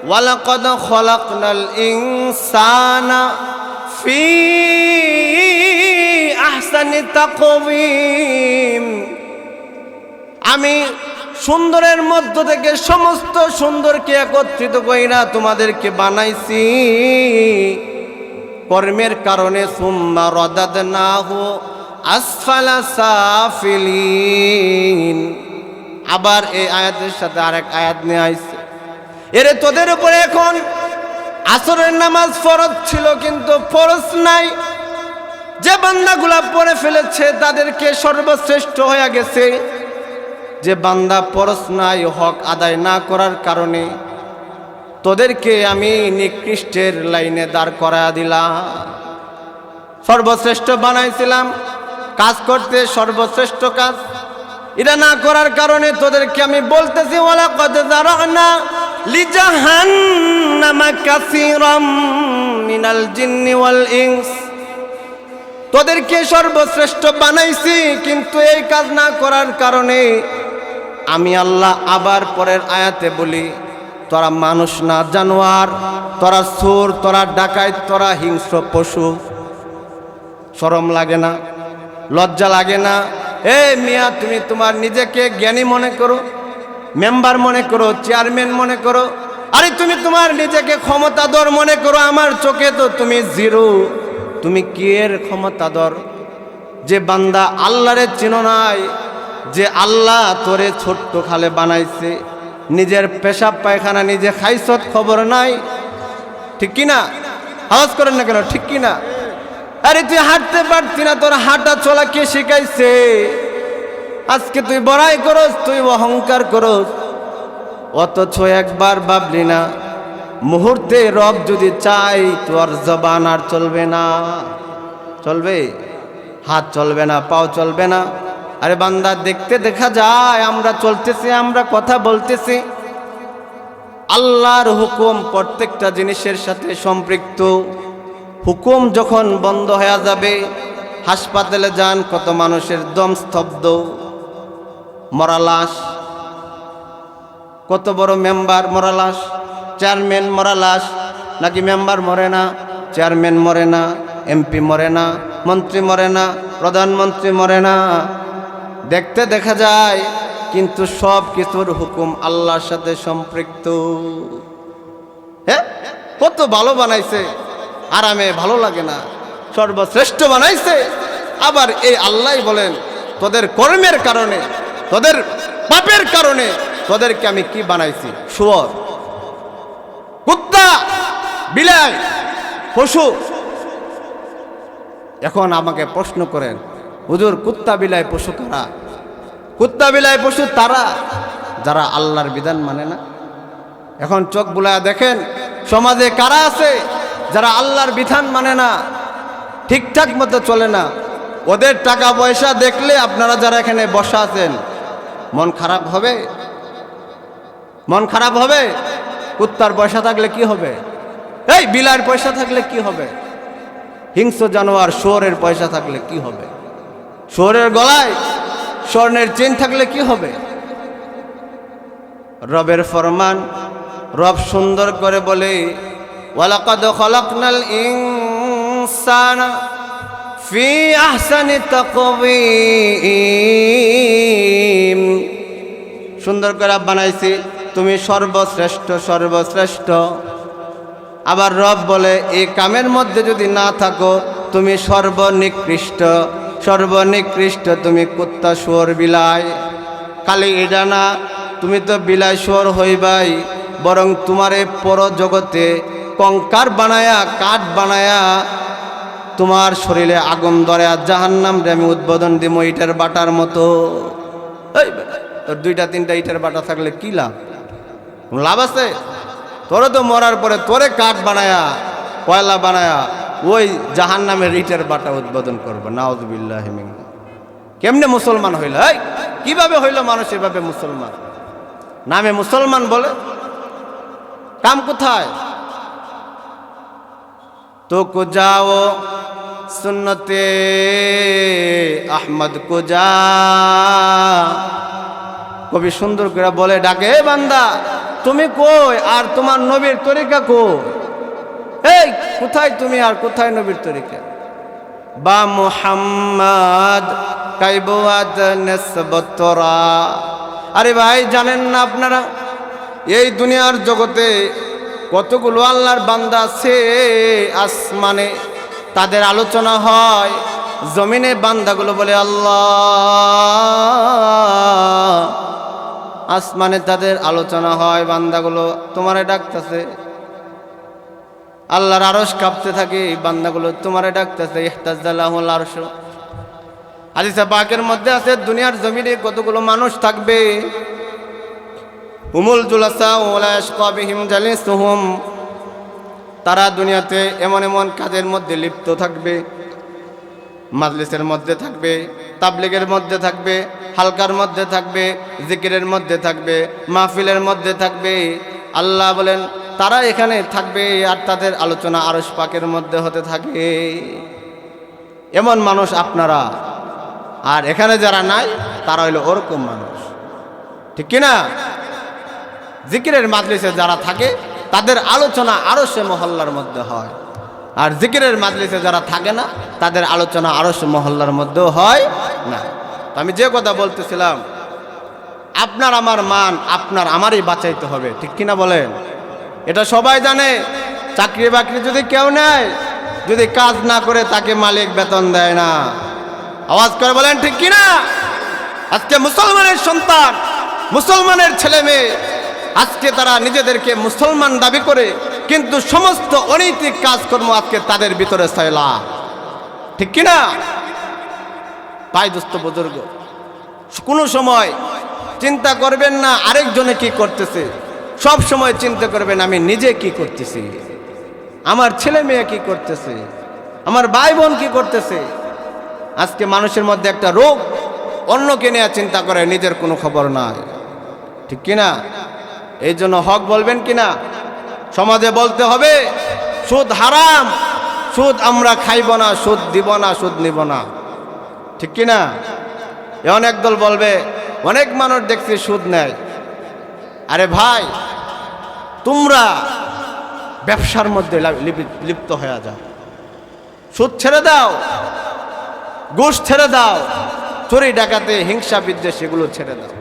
A: ওয়ালাকাদ খলাকনাল ইনসানা ফি আহসানি তাকওয়িম। আমি সুন্দরের মধ্য থেকে সমস্ত সুন্দরকে একত্রিত কইরা তোমাদেরকে বানাইছি কর্মের কারণে। সুম্মা রাদাদনাহু আসফালা সাফিলিন। আবার এই আয়াতের সাথে আরেক আয়াত নিয়ে আইছে, এরে তোদের উপরে এখন আসরের নামাজ ফরজ ছিল কিন্তু ফরজ নাই। যে বান্দাগুলা পড়ে ফেলেছে তাদেরকে সর্বশ্রেষ্ঠ হয়ে গেছে। যে বান্দা ফরজ নাই, হক আদায় না করার কারণে তোদেরকে আমি নিকৃষ্টের লাইনে দাঁড় করায়া দিলাম। সর্বশ্রেষ্ঠ বানাইছিলাম কাজ করতে, সর্বশ্রেষ্ঠ কাজ এটা না করার কারণে তোদেরকে আমি বলতেছি, ওয়ালাকাদ যারানা লিজাহান্নামা কাসীরাম মিনাল জিন্নি ওয়াল ইনস। তোদেরকে সর্বশ্রেষ্ঠ বানাইছি, কিন্তু এই কাজ না করার কারণে আমি আল্লাহ আবার পরের আয়াতে বলি, তোরা মানুষ না জানোয়ার, তোরা চোর, তোরা ডাকাত, তোরা হিংস্র পশু। শরম লাগে না? লজ্জা লাগে না? এ মিয়া, তুমি তোমার নিজেকে জ্ঞানী মনে করো, মেম্বার মনে করো, চেয়ারম্যান মনে করো, আরে তুমি তোমার নিজেকে ক্ষমতাধর মনে করো। আমার চোখে তো তুমি জিরো। তুমি কি এর ক্ষমতাধর? যে বান্দা আল্লাহরে চিনো নাই, যে আল্লাহ তোরে ছোট্ট খালে বানাইছে, নিজের পেশাব পায়খানা নিজে খাইছত খবর নাই, ঠিক কিনা? আওয়াজ করেন না কেন? ঠিক কিনা? আরে তুই হাঁটতে পারতি না, তোর হাঁটা চলা কে শিখাইছে? আজকে তুই বড়াই করস, তুই অহংকার করস, অথচ একবার ভাবলি না মুহূর্তে রব যদি চাই তোর জবান আর চলবে না? চলবে? হাত চলবে না, পাও চলবে না। আরে বান্দা, দেখতে দেখা যায় আমরা চলতেছি, আমরা কথা বলতেছি, আল্লাহর হুকুম প্রত্যেকটা জিনিসের সাথে সম্পৃক্ত। হুকুম যখন বন্ধ হয়ে যাবে, হাসপাতালে যান, কত মানুষের দম স্তব্ধ, মরা লাশ। কত বড় মেম্বার মরা লাশ, চেয়ারম্যান মরা লাশ। নাকি মেম্বার মরে না, চেয়ারম্যান মরে না, এমপি মরে না, মন্ত্রী মরে না, প্রধানমন্ত্রী মরে না। দেখতে দেখা যায়, কিন্তু সব কিছুর হুকুম আল্লাহর সাথে সম্পৃক্ত। হ্যাঁ, কত ভালো বানাইছে, আরামে ভালো লাগে না, সর্বশ্রেষ্ঠ বানাইছে। আবার এই আল্লাহ বলেন, তোদের কর্মের কারণে, তোদের পাপের কারণে তোদেরকে আমি কি বানাইছি? শুয়োর, কুত্তা, বিলাই, পশু। এখন আমাকে প্রশ্ন করেন, হুজুর কুত্তা বিলাই পশু কারা? কুত্তা বিলাই পশু তারা যারা আল্লাহর বিধান মানে না। এখন চোখ বুলায় দেখেন সমাজে কারা আছে যারা আল্লাহর বিধান মানে না, ঠিকঠাক মতো চলে না। ওদের টাকা পয়সা দেখলে আপনারা যারা এখানে বসা আছেন মন খারাপ হবে? মন খারাপ হবে? কুত্তার পয়সা থাকলে কি হবে? এই বিলার পয়সা থাকলে কি হবে? হিংস্র জানোয়ার শুয়োরের পয়সা থাকলে কি হবে? শুয়োরের গলায় স্বর্ণের চেন থাকলে কি হবে? রবের ফরমান, রব সুন্দর করে বলে ওয়ালাকাদ খালাকনাল ইনসানা ফি আহসানি তাকওয়িম, সুন্দর করে বানাইছি, তুমি সর্বশ্রেষ্ঠ সর্বশ্রেষ্ঠ। আবার রব বলে এই কামের মধ্যে যদি না থাকো তুমি সর্বনিকৃষ্ট সর্বনিকৃষ্ট, তুমি কুত্তা শুয়োর বিলাই। খালি এটা না, তুমি তো বিলাই শুয়োর হইবাই, বরং তোমারে পর জগতে কঙ্কার বানায়া কাঠ বানায়া তোমার শরীরে আগুন ধরে জাহান্নাম রে আমি উদ্বোধন দিব ইটের বাটার মতো। এই তোর দুইটা তিনটা ইটের বাটা থাকলে কি লাভ? লাভ আছে? তোরে তো মরার পরে তোরে কাঠ বানায়া কয়লা বানায়া ওই জাহান্নামের ইটের বাটা উদ্বোধন করবো। নাউযুবিল্লাহি মিন। কেমনে মুসলমান হইল? এই কিভাবে হইল মানুষ এভাবে মুসলমান? নামে মুসলমান বলে, কাম কোথায়? তো কো যাও সুন্নতে আহমদ কো যা। কবি সুন্দর করে বলে ডাকে, এ বান্দা তুমি কই আর তোমার নবীর তরিকা কই? এই কোথায় তুমি আর কোথায় নবীর তরিকা? বা মুহাম্মদ কাইবাদ নিসবতরা। আরে ভাই জানেন না আপনারা এই দুনিয়ার জগতে কতগুলো আল্লাহর বান্দা আছে? আসমানে তাদের আলোচনা হয়, জমিনে বান্দাগুলো বলে আল্লাহ। আসমানে তাদের আলোচনা হয়, বান্দাগুলো তোমারে ডাকতেছে। আল্লাহর আরশ কাঁপতে থাকে, বান্দাগুলো তোমারে ডাকতেছে। ইহতাজ্জালাহুল আরশ। হাদিসে পাকের মধ্যে আছে দুনিয়ার জমিনে কতগুলো মানুষ থাকবে, হুমুল জুলাসা ওয়ালা ইয়াশকা বিহিম জালিসুহুম, তারা দুনিয়াতে এমন এমন কাজের মধ্যে লিপ্ত থাকবে, মাজলিসের মধ্যে থাকবে, তাবলীগের মধ্যে থাকবে, হালকার মধ্যে থাকবে, জিকিরের মধ্যে থাকবে, মাহফিলের মধ্যে থাকবে। আল্লাহ বলেন তারা এখানে থাকবে আর তাদের আলোচনা আরশ পাকের মধ্যে হতে থাকে। এমন মানুষ আপনারা, আর এখানে যারা নাই তারা হইল ওরকম মানুষ, ঠিক কিনা? জিকিরের মাজলিসে যারা থাকে তাদের আলোচনা আরশে মহল্লার মধ্যে হয়, আর জিকিরের মাজলিসে যারা থাকে না তাদের আলোচনা আরশে মহল্লার মধ্যেও হয় না। তো আমি যে কথা বলতেছিলাম, আপনার আমার মান আপনার আমারই বাঁচাইতে হবে, ঠিক কিনা বলেন? এটা সবাই জানে। চাকরি বাকরি যদি কেউ নেয়, যদি কাজ না করে তাকে মালিক বেতন দেয় না। আওয়াজ করে বলেন ঠিক কিনা? আজকে মুসলমানের সন্তান, মুসলমানের ছেলে মেয়ে, আজকে তারা নিজেদেরকে মুসলমান দাবি করে, কিন্তু সমস্ত অনৈতিক কাজকর্ম আজকে তাদের ভিতরে ছায়লা, ঠিক কিনা? ভাই দোস্ত বুজুর্গ, কোনো সময় চিন্তা করবেন না আরেকজনে কি করতেছে, সব সময় চিন্তা করবেন আমি নিজে কি করতেছি, আমার ছেলে মেয়ে কি করতেছে, আমার ভাই বোন কি করতেছে। আজকে মানুষের মধ্যে একটা রোগ, অন্যকে নিয়ে চিন্তা করে, নিজের কোনো খবর নাই, ঠিক কিনা? এই জন্য হক বলবেন কিনা? সমাজে বলতে হবে সুদ হারাম, সুদ আমরা খাইব না, সুদ দিব না, সুদ নিব না, ঠিক কিনা? এখন একদল বলবে অনেক মানুষ দেখছি সুদ নেয়। আরে ভাই, তোমরা ব্যবসার মধ্যে লিপ্ত হয়ে যাও, সুদ ছেড়ে দাও, ঘুষ ছেড়ে দাও, চুরি ডাকাতে হিংসা বিদ্বেষ এগুলো ছেড়ে দাও,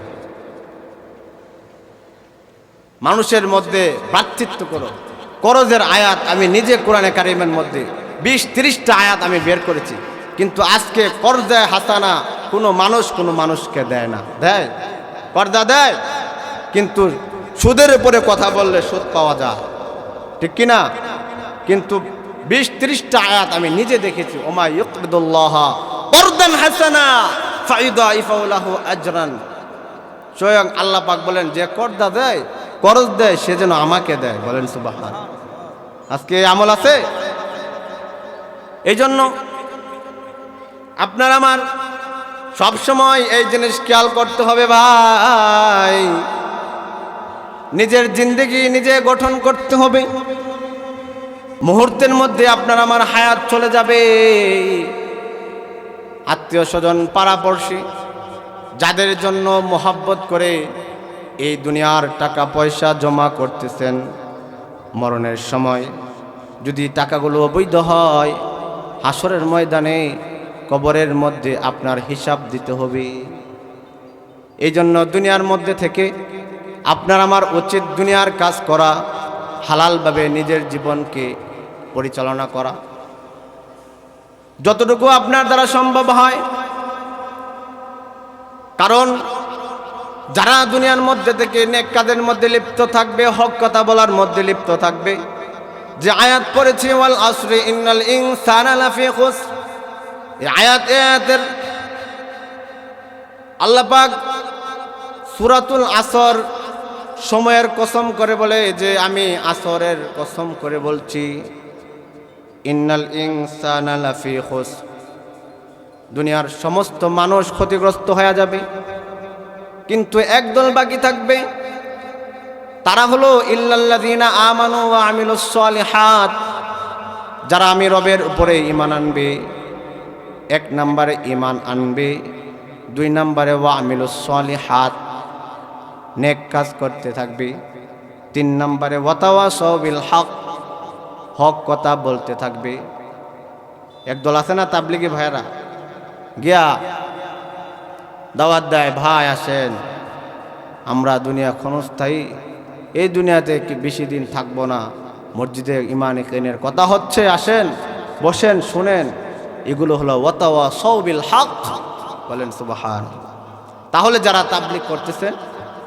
A: মানুষের মধ্যে ভ্রাতৃত্ব করো। করজের আয়াত আমি নিজে কোরআনে কারিমের মধ্যে 20-30টা আয়াত আমি বের করেছি, কিন্তু আজকে কর্জা হাসানা কোনো মানুষকে দেয় না। দেয়? কর্জা দেয়, কিন্তু সুদের উপরে কথা বললে সুদ পাওয়া যায়, ঠিক কিনা? কিন্তু 20-30টা আয়াত আমি নিজে দেখেছি। ওমা ইউকরিদুল্লাহ করদান হাসানা ফায়ুদাইফু লাহু আজরান স্বয়ং আল্লাহ পাক বলেন যে কর্দা দেয় করজ দেয় সে যেন আমাকে দেয়। বলেন সুবহান। আজকে এই আমল আছে? এই জন্য আপনার আমার সবসময় এই জিনিস খেয়াল করতে হবে ভাই, নিজের জিন্দেগি নিজে গঠন করতে হবে। মুহূর্তের মধ্যে আপনার আমার হায়াত চলে যাবে। আত্মীয় স্বজন পাড়াপড়শি যাদের জন্য মোহাব্বত করে এই দুনিয়ার টাকা পয়সা জমা করতেছেন, মরণের সময় যদি টাকাগুলো অবৈধ হয়, হাসরের ময়দানে কবরের মধ্যে আপনার হিসাব দিতে হবে। এই জন্য দুনিয়ার মধ্যে থেকে আপনার আমার উচিত দুনিয়ার কাজ করা, হালালভাবে নিজের জীবনকে পরিচালনা করা, যতটুকু আপনার দ্বারা সম্ভব হয়। কারণ যারা দুনিয়ার মধ্যে থেকে নেক কাজের মধ্যে লিপ্ত থাকবে, হক কথা বলার মধ্যে লিপ্ত থাকবে, যে আয়াত পড়েছি ওয়াল আসরি ইন্নাল ইনসানা লাফি খুসর, এই আয়াতের আল্লাহ পাক সূরাতুল আসর সময়ের কসম করে বলে যে আমি আসরের কসম করে বলছি, ইন্নাল ইনসানা লাফি খুসর, দুনিয়ার সমস্ত মানুষ ক্ষতিগ্রস্ত হয়ে যাবে, কিন্তু একদল বাকি থাকবে। তারা হলো ইল্লাল্লাযীনা আমানু ওয়া আমিলুস সালিহাত, যারা আমি রবের উপরে ঈমান আনবে। এক নম্বরে ঈমান আনবে, দুই নম্বরে ওয়া আমিলুস সালিহাত, নেক কাজ করতে থাকবে। তিন নম্বরে ওয়াতাওয়াসাউ বিল হক, হক কথা বলতে থাকবে। একদল আছে না তাবলিগি ভাইরা, গিয়া দাওয়াত দেয়, ভাই আসেন, আমরা দুনিয়া ক্ষণস্থায়ী, এই দুনিয়াতে কি বেশি দিন থাকবো না, মসজিদে ইমান ইকিনের কথা হচ্ছে, আসেন বসেন শুনেন। এগুলো হলো ওয়াতাওয়াসাউ বিল হক। বলেন সুবহান। তাহলে যারা তাবলিগ করতেছে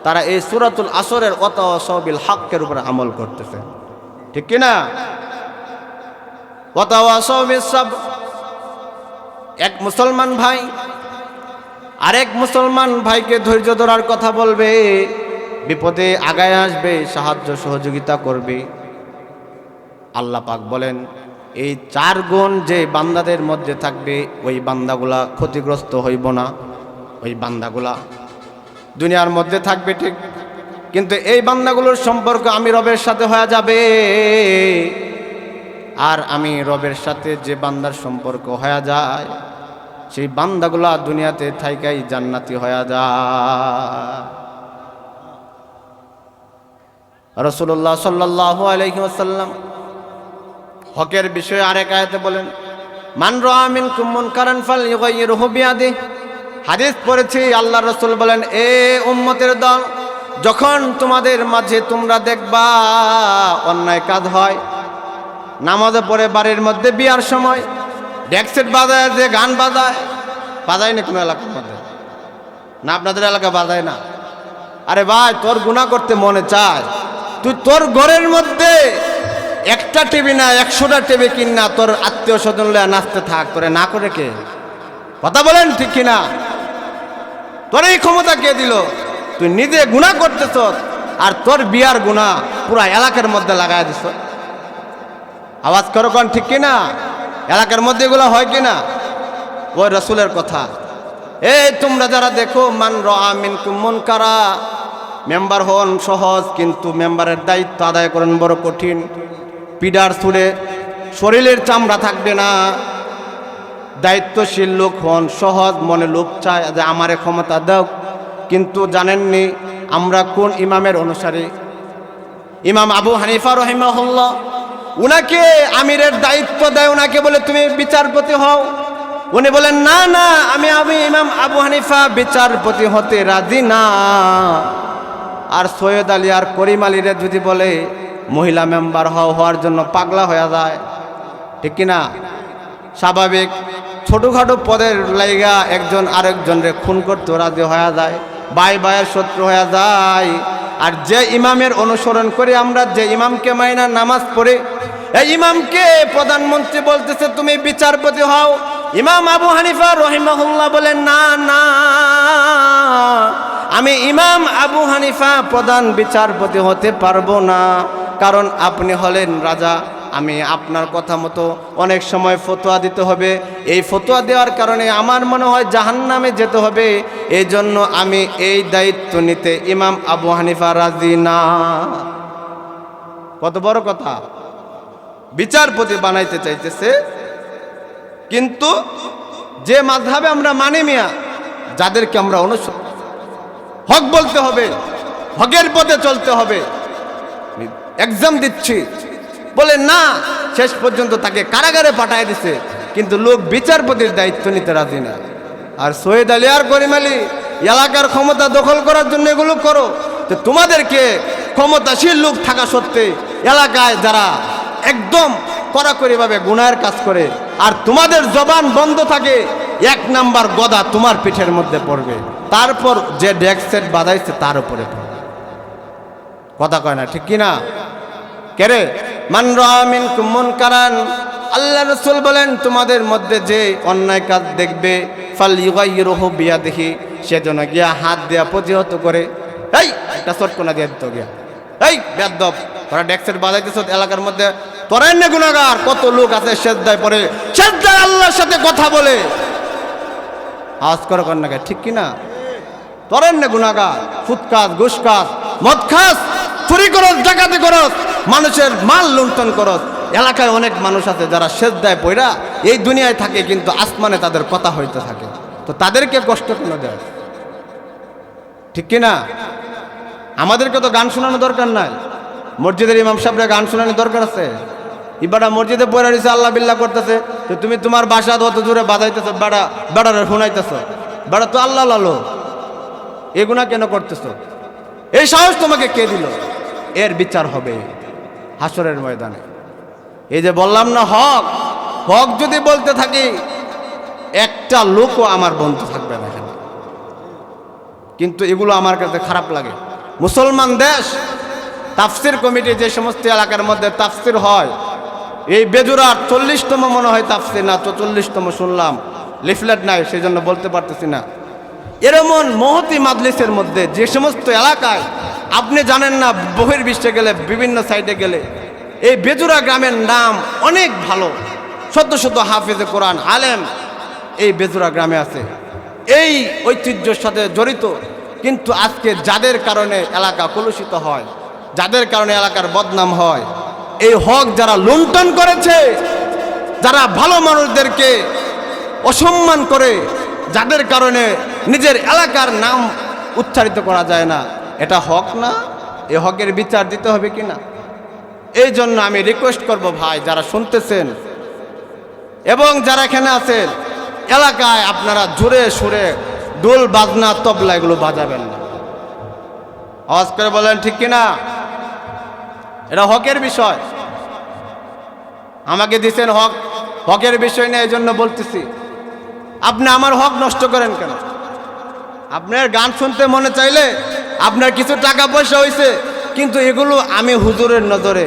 A: তারা এই সূরাতুল আসরের ওয়াতাওয়াসাউ বিল হকের উপরে আমল করতেছে, ঠিক কি না? ওয়াতাওয়াসাউ বিস সাবর। এক মুসলমান ভাই আরেক মুসলমান ভাইকে ধৈর্য ধরার কথা বলবে, বিপদে আগায় আসবে, সাহায্য সহযোগিতা করবে। আল্লাহ পাক বলেন এই চার গুণ যে বান্দাদের মধ্যে থাকবে, ওই বান্দাগুলা ক্ষতিগ্রস্ত হইব না। ওই বান্দাগুলা দুনিয়ার মধ্যে থাকবে ঠিক, কিন্তু এই বান্দাগুলোর সম্পর্ক আমি রবের সাথে হয়ে যাবে। আর আমি রবের সাথে যে বান্দার সম্পর্ক হয়ে যায়, সেই বান্দাগুলা দুনিয়াতে থাইকাই জান্নাতি হয়ে যায়। রাসূলুল্লাহ সাল্লাল্লাহু আলাইহি ওয়াসাল্লাম হকের বিষয়ে আরেক আয়াতে বলেন, মান রাআ মিনকুম মুনকারান ফালইউগাইয়িরহু বিয়াদিহি। হাদিস পড়েছি, আল্লাহর রাসূল বলেন, এ উম্মতের দল, যখন তোমাদের মাঝে তোমরা দেখবা অন্যায় কাজ হয়, নামাজে পড়ে বাড়ির মধ্যে বিয়ার সময় ডেকসেট বাজায়, যে গান বাজায় না কোনো এলাকার মধ্যে, না আপনাদের এলাকা বাজায় না? আরে ভাই, তোর গুনাহ করতে মনে চায়, তুই তোর ঘরের মধ্যে একটা টিভি না 100টা টিভি কিন না, তোর আত্মীয় স্বজন লয়া নাচতে থাক, তোরে না করে কে? কথা বলেন ঠিক কিনা? তোর এই ক্ষমতা কে দিল? তুই নিজে গুনাহ করতেছ, আর তোর বিয়ার গুনাহ পুরা এলাকার মধ্যে লাগাই দিছ। আওয়াজ করো কোন, ঠিক কিনা? এলাকার মধ্যে এগুলো হয় কিনা? ওই রাসূলের কথা। এই তোমরা যারা দেখো, মান রাআ মিনকুম মুনকারা, মেম্বার হন সহজ, কিন্তু মেম্বারের দায়িত্ব আদায় করেন বড় কঠিন। পিডার ছুড়ে শরীরের চামড়া থাকবে না। দায়িত্বশীল লোক হন, সহজ মনে লোক চায় যে আমারে ক্ষমতা দাও, কিন্তু জানেননি আমরা কোন ইমামের অনুসারী? ইমাম আবু হানিফা রাহিমাহুল্লাহ, উনাকে আমিরের দায়িত্ব দেয়, উনাকে বলে তুমি বিচারপতি হও। উনি বলেন না না, আমি ইমাম আবু হানিফা বিচারপতি হতে রাজি না। আর সৈয়দ আলী আর করিম আলীরে যদি বলে মহিলা মেম্বার হওয়ার জন্য পাগলা হয়ে যায়, ঠিক কিনা? স্বাভাবিক ছোটোখাটো পদের লাইগা একজন আরেকজনরে খুন করতে রাজি হয়ে যায়, ভাই ভাইয়ের শত্রু হয়ে যায়। আর যে ইমামের অনুসরণ করে আমরা, যে ইমামকে মাইনা নামাজ পড়ে, এই ইমামকে প্রধানমন্ত্রী বলতেছে তুমি বিচারপতি হও, ইমাম আবু হানিফা রহিমাহুল্লাহ বলেন না না, আমি ইমাম আবু হানিফা প্রধান বিচারপতি হতে পারবো না, কারণ আপনি হলেন রাজা। আমি আপনার কথা মতো অনেক সময় ফতোয়া দিতে হবে, এই ফতোয়া দেওয়ার কারণে আমার মনে হয় জাহান্নামে যেতে হবে। এই জন্য আমি এই দায়িত্ব নিতে ইমাম আবু হানিফা রাজি না। কত বড় কথা! বিচারপতি বানাইতে চাইতেছে, কিন্তু যে মাযহাবে আমরা মানি মিয়া, যাদেরকে আমরা অনুসরণ, হক বলতে হবে, হকের পথে চলতে হবে, এক্সাম দিচ্ছি বলে না, শেষ পর্যন্ত তাকে কারাগারে পাঠায় দিছে, কিন্তু লোক বিচারপতির দায়িত্ব নিতে রাজি না। আর সৈয়দ আলী আর করিম আলী এলাকার ক্ষমতা দখল করার জন্য এগুলো করো। তো তোমাদেরকে ক্ষমতাশীল লোক থাকা সত্ত্বে এলাকায় যারা একদম কড়াকড়িভাবে গুনাহের কাজ করে, আর তোমাদের জবান বন্ধ থাকে, এক নাম্বার গদা তোমার পিঠের মধ্যে পড়বে, তারপর যে ডেস্ক সেট বাঁধাইছে তার উপরে পড়বে। কথা কয় না, ঠিক কিনা? কেরে মান রাআ মিনকুম মুনকারান, আল্লাহ রাসূল বলেন তোমাদের মধ্যে যে অন্যায় কাজ দেখবে, ফালইউগাইয়িরহু বিয়াদিহি, সেজন্য গিয়া হাত দেয়া প্রতিহত করে। এই একটা চটকনা দিয়ে দিত গিয়া, এই বেয়াদব, তোরা ডেস্ক বাজাইতেছ এলাকার মধ্যে, তোরা এনে গুনাহগার। কত লোক আছে সেজদায় পড়ে, সেজদায় আল্লাহর সাথে কথা বলে, আওয়াজ করে কর না, ঠিক কিনা? তোরা এনে গুনাহগার, সুদ খাস, ঘুষ খাস, মদ খাস, চুরি করস, ডাকাতি করস, মানুষের মাল লুণ্ঠন করস। এলাকায় অনেক মানুষ আছে যারা সেজদায় পড়া এই দুনিয়ায় থাকে, কিন্তু আসমানে তাদের কথা হইতে থাকে। তো তাদেরকে কষ্ট কেন দেয়? ঠিক কিনা? আমাদেরকে তো গান শোনানো দরকার নাই, মসজিদের ইমাম সাহেবরা গান শোনানোর দরকার আছে? ইবাডা মসজিদে পড়ে রয়েছে, আল্লাহ বিল্লাহ করতেছে, তো তুমি তোমার বাসা অত দূরে বাজাইতেছো, বেড়ারে শোনাইতেছ, বেড়া তো আল্লাহ লালো, এগুনা কেন করতেছো? এই সাহস তোমাকে কে দিল? এর বিচার হবে হাসরের ময়দানে। এই যে বললাম না, হক হক যদি বলতে থাকি, একটা লোকও আমার বন্ধু থাকবে না এখানে। কিন্তু এগুলো আমার কাছে খারাপ লাগে। মুসলমান দেশ, তাফসির কমিটি যে সমস্ত এলাকার মধ্যে তাফসির হয়, এই বেজুরার 40তম মনে হয় তাফসির, না 44তম শুনলাম, লিফলেট নাই সেই জন্য বলতে পারতেছি না। এরমন মহতি মাজলিসের মধ্যে যে সমস্ত এলাকায় আপনি জানেন না, বহির্বিশ্বে গেলে, বিভিন্ন সাইডে গেলে, এই বেজুরা গ্রামের নাম অনেক ভালো, শত শত হাফেজে কোরআন আলেম এই বেজুরা গ্রামে আছে, এই ঐতিহ্যের সাথে জড়িত। কিন্তু আজকে যাদের কারণে এলাকা কলুষিত হয়, যাদের কারণে এলাকার বদনাম হয়, এই হক যারা লুণ্ঠন করেছে, যারা ভালো মানুষদেরকে অসম্মান করে, যাদের কারণে নিজের এলাকার নাম উচ্চারিত করা যায় না, এটা হক না? এই হকের বিচার দিতে হবে কি না? এই জন্য আমি রিকোয়েস্ট করব ভাই, যারা শুনতেছেন এবং যারা এখানে আছেন, এলাকায় আপনারা জোরে সুরে ডোল বাজনা তবলা এগুলো বাজাবেন না। আওয়াজ করে বলেন, ঠিক কিনা? এটা হকের বিষয়, আমাকে দিচ্ছেন হক, হকের বিষয় না, এই জন্য বলতেছি। আপনি আমার হক নষ্ট করেন কেন? আপনার গান শুনতে মনে চাইলে, আপনার কিছু টাকা পয়সা হয়েছে, কিন্তু এগুলো আমি হুজুরের নজরে,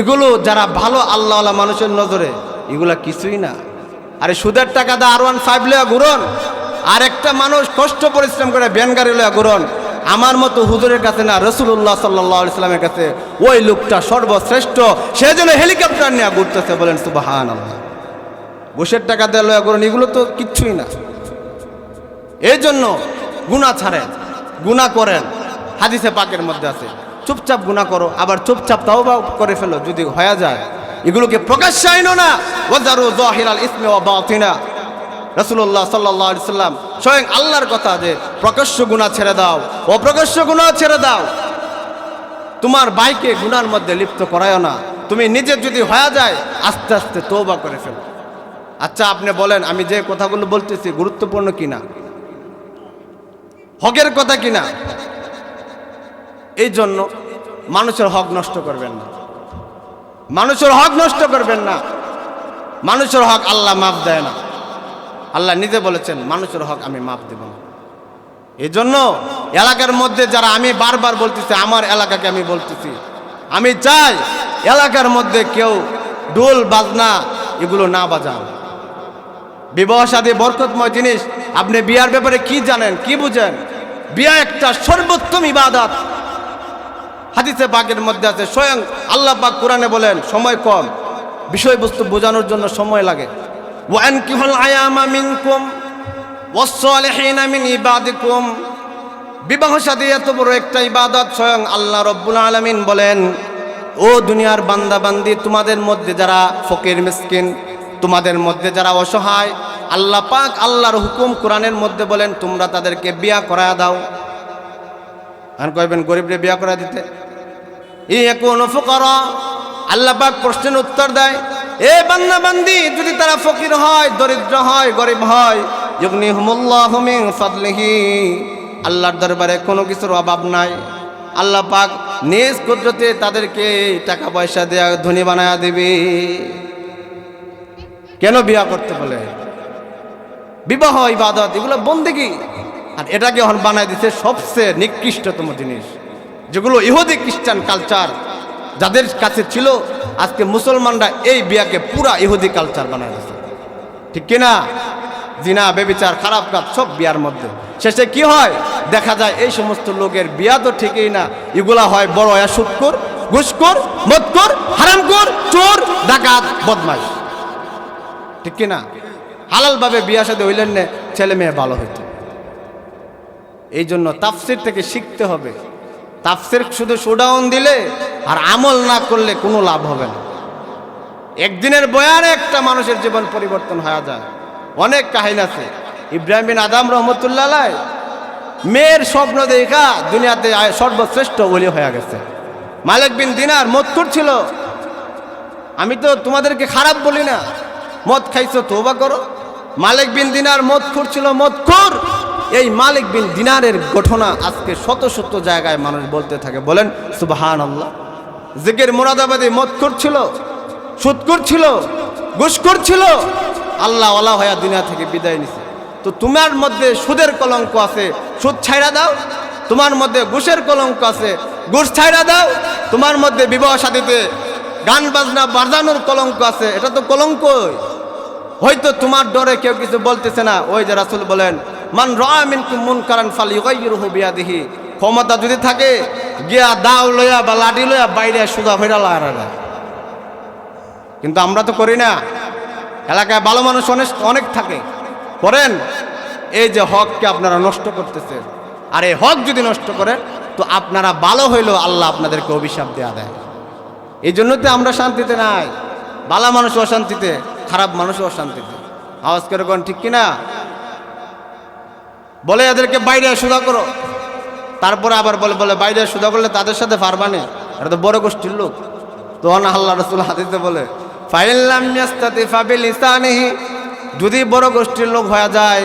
A: এগুলো যারা ভালো আল্লাহওয়ালা মানুষের নজরে এগুলা কিছুই না। আরে সুদের টাকা দা R15 লয়া ঘুরন, আর একটা মানুষ কষ্ট পরিশ্রম করে ভ্যান গাড়ি লয়া ঘুরন, আমার মতো হুজুরের কাছে না, রাসূলুল্লাহ সাল্লাল্লাহু আলাইহি সাল্লামের কাছে ওই লোকটা সর্বশ্রেষ্ঠ, সেই জন্য হেলিকপ্টার নিয়ে ঘুরতেছে। বলেন সুবহানাল্লাহ। ঘুষের টাকা দিয়ে লয়া ঘুরন, এগুলো তো কিচ্ছুই না। এই জন্য গুনাহ ছাড়েন, গুনাহ করেন, হাদিসে পাকের মধ্যে আছে, চুপচাপ গুনাহ করো, আবার চুপচাপ তাওবা করে ফেলো যদি হয়ে যায়। এগুলোকে প্রকাশ্যে আইনো না। ওয়াজারু যাহিরাল ইসমি ওয়া বাতিনা, রাসূলুল্লাহ সাল্লাল্লাহু আলাইহি সাল্লাম স্বয়ং আল্লাহর কথা, যে প্রকাশ্য গুনাহ ছেড়ে দাও, অপ্রকাশ্য গুনাহ ছেড়ে দাও। তোমার ভাইকে গুনার মধ্যে লিপ্ত করায়ও না। তুমি নিজে যদি হয়ে যায়, আস্তে আস্তে তওবা করে ফেলো। আচ্ছা আপনি বলেন, আমি যে কথাগুলো বলতেছি গুরুত্বপূর্ণ কিনা, হকের কথা কিনা? এই জন্য মানুষের হক নষ্ট করবেন না, মানুষের হক নষ্ট করবেন না। মানুষের হক আল্লাহ মাফ দেয় না। আল্লাহ নিজে বলেছেন, মানুষের হক আমি মাফ দেব না। এই জন্য এলাকার মধ্যে যারা, আমি বারবার বলতেছি, আমার এলাকাকে আমি বলতেছি, আমি চাই এলাকার মধ্যে কেউ ঢোল বাজনা এগুলো না বাজান। বিবাহ শাদী বরকতময় জিনিস। আপনি বিয়ার ব্যাপারে কি জানেন, কি বুঝেন? বিয়া একটা সর্বোত্তম ইবাদত। হাদিসে পাকের মধ্যে আছে, স্বয়ং আল্লাহ পাক কোরআনে বলেন সময় কম, বিষয়বস্তু বোঝানোর জন্য সময় লাগে। ওয়ানকিহুল আয়ামা মিনকুম ওয়াস-সালিহিনা মিন ইবাদিকুম। বিবাহ শাদী এত বড় একটা ইবাদত, স্বয়ং আল্লাহ রব্বুল আলামিন বলেন, ও দুনিয়ার বান্দা বান্দি, তোমাদের মধ্যে যারা ফকির মিসকিন, তোমাদের মধ্যে যারা অসহায়, আল্লাহ পাক আল্লাহর হুকুম কোরআনের মধ্যে বলেন তোমরা তাদেরকে বিয়া করায়া দাও। আর কইবেন গরিবরে বিয়া করায় দিতে, ইয়াকুনু ফুকারা। আল্লাহ পাক প্রশ্নের উত্তর দেয়, এ বান্দা বান্দি, যদি তারা ফকির হয়, দরিদ্র হয়, গরিব হয়, ইগনিহুমুল্লাহু মিন ফাদলিহি, আল্লাহর দরবারে কোনো কিছুর অভাব নাই। আল্লাহ পাক নিজ কুদরতে তাদেরকে টাকা পয়সা দেয়া ধনী বানায়া দিবে। কেন বিয়া করতে বলে? বিবাহ ইবাদত, এগুলো বন্দেগী। আর এটাকে এখন বানায় দিচ্ছে সবচেয়ে নিকৃষ্টতম জিনিস, যেগুলো ইহুদি খ্রিস্টান কালচার যাদের কাছে ছিল, আজকে মুসলমানরা এই বিয়াকে পুরা ইহুদি কালচার বানায় দিচ্ছে। ঠিক কিনা? জিনা, বেবিচার, খারাপ কাজ সব বিয়ার মধ্যে। শেষে কি হয়? দেখা যায় এই সমস্ত লোকের বিয়া তো ঠিকই না, এগুলা হয় বড় সুদখোর, ঘুষখোর, মদখোর, হারামখোর, চোর, ডাকাত, বদমাশ। ঠিক কিনা? হালালভাবে বিয়া শাদী হইলেন না, ছেলে মেয়ে ভালো হইতো। এই জন্য তাফসির থেকে শিখতে হবে। তাফসির শুধু শোডাউন দিলে আর আমল না করলে কোনো লাভ হবে না। একদিনের বয়ানে একটা মানুষের জীবন পরিবর্তন হয়ে যায়। অনেক কাহিনী আছে। ইব্রাহিম বিন আদম রহমতুল্লাহ আলাইহ মেয়ের স্বপ্ন দেখা দুনিয়াতে সর্বশ্রেষ্ঠ ওলি হয়ে গেছে। মালিক বিন দিনার মদখোর ছিল। আমি তো তোমাদেরকে খারাপ বলি না, মদ খাইছো তওবা করো। মালিক বিন দিনার মদখোর ছিল, মদখোর। এই মালিক বিন দিনারের ঘটনা আজকে শত শত জায়গায় মানুষ বলতে থাকে। বলেন সুবহানাল্লাহ। জিকির মুরাদাবাদী মদখোর ছিল, সুদখোর ছিল, ঘুষখোর ছিল, আল্লাহ ওয়ালা হয়ে দুনিয়া থেকে বিদায় নিছে। তো তোমার মধ্যে সুদের কলঙ্ক আছে, সুদ ছাইড়া দাও। তোমার মধ্যে ঘুষের কলঙ্ক আছে, ঘুষ ছাইড়া দাও। তোমার মধ্যে বিবাহ শাদীতে গান বাজনা বাজানোর কলঙ্ক আছে, এটা তো কলঙ্কই। হয়তো তোমার ডরে কেউ কিছু বলতেছে না। ওই যে রাসূল বলেন, মান রাআ মিনকুম মুনকারান ফালইগাইয়িরহু বিয়াদিহি। ক্ষমতা যদি থাকে, গিয়া দাও লইয়া বা লাঠি লইয়া বাইরে সুদা হইরা লাগারা। কিন্তু আমরা তো করি না। এলাকায় ভালো মানুষ অনেক থাকে, করেন। এই যে হককে আপনারা নষ্ট করতেছেন। আর এই হক যদি নষ্ট করেন তো আপনারা ভালো হইলেও আল্লাহ আপনাদেরকে অভিশাপ দেয়া দেয়। এই জন্য তো আমরা শান্তিতে নাই। ভালো মানুষ অশান্তিতে, খারাপ মানুষ অশান্তিতে। আওয়াজ করে কোন ঠিক কিনা? বলে এদেরকে বাইরে সুদা করো, তারপরে আবার বলে বাইরে সুদা করলে তাদের সাথে পারবানে, এটা তো বড় গোষ্ঠীর লোক। তো আল্লাহ রাসূল হাদিসে বলে, ফাইল্লাম ইয়াস্তাতি ফাবিলিসানিহি, যদি বড় গোষ্ঠীর লোক হয়ে যায়,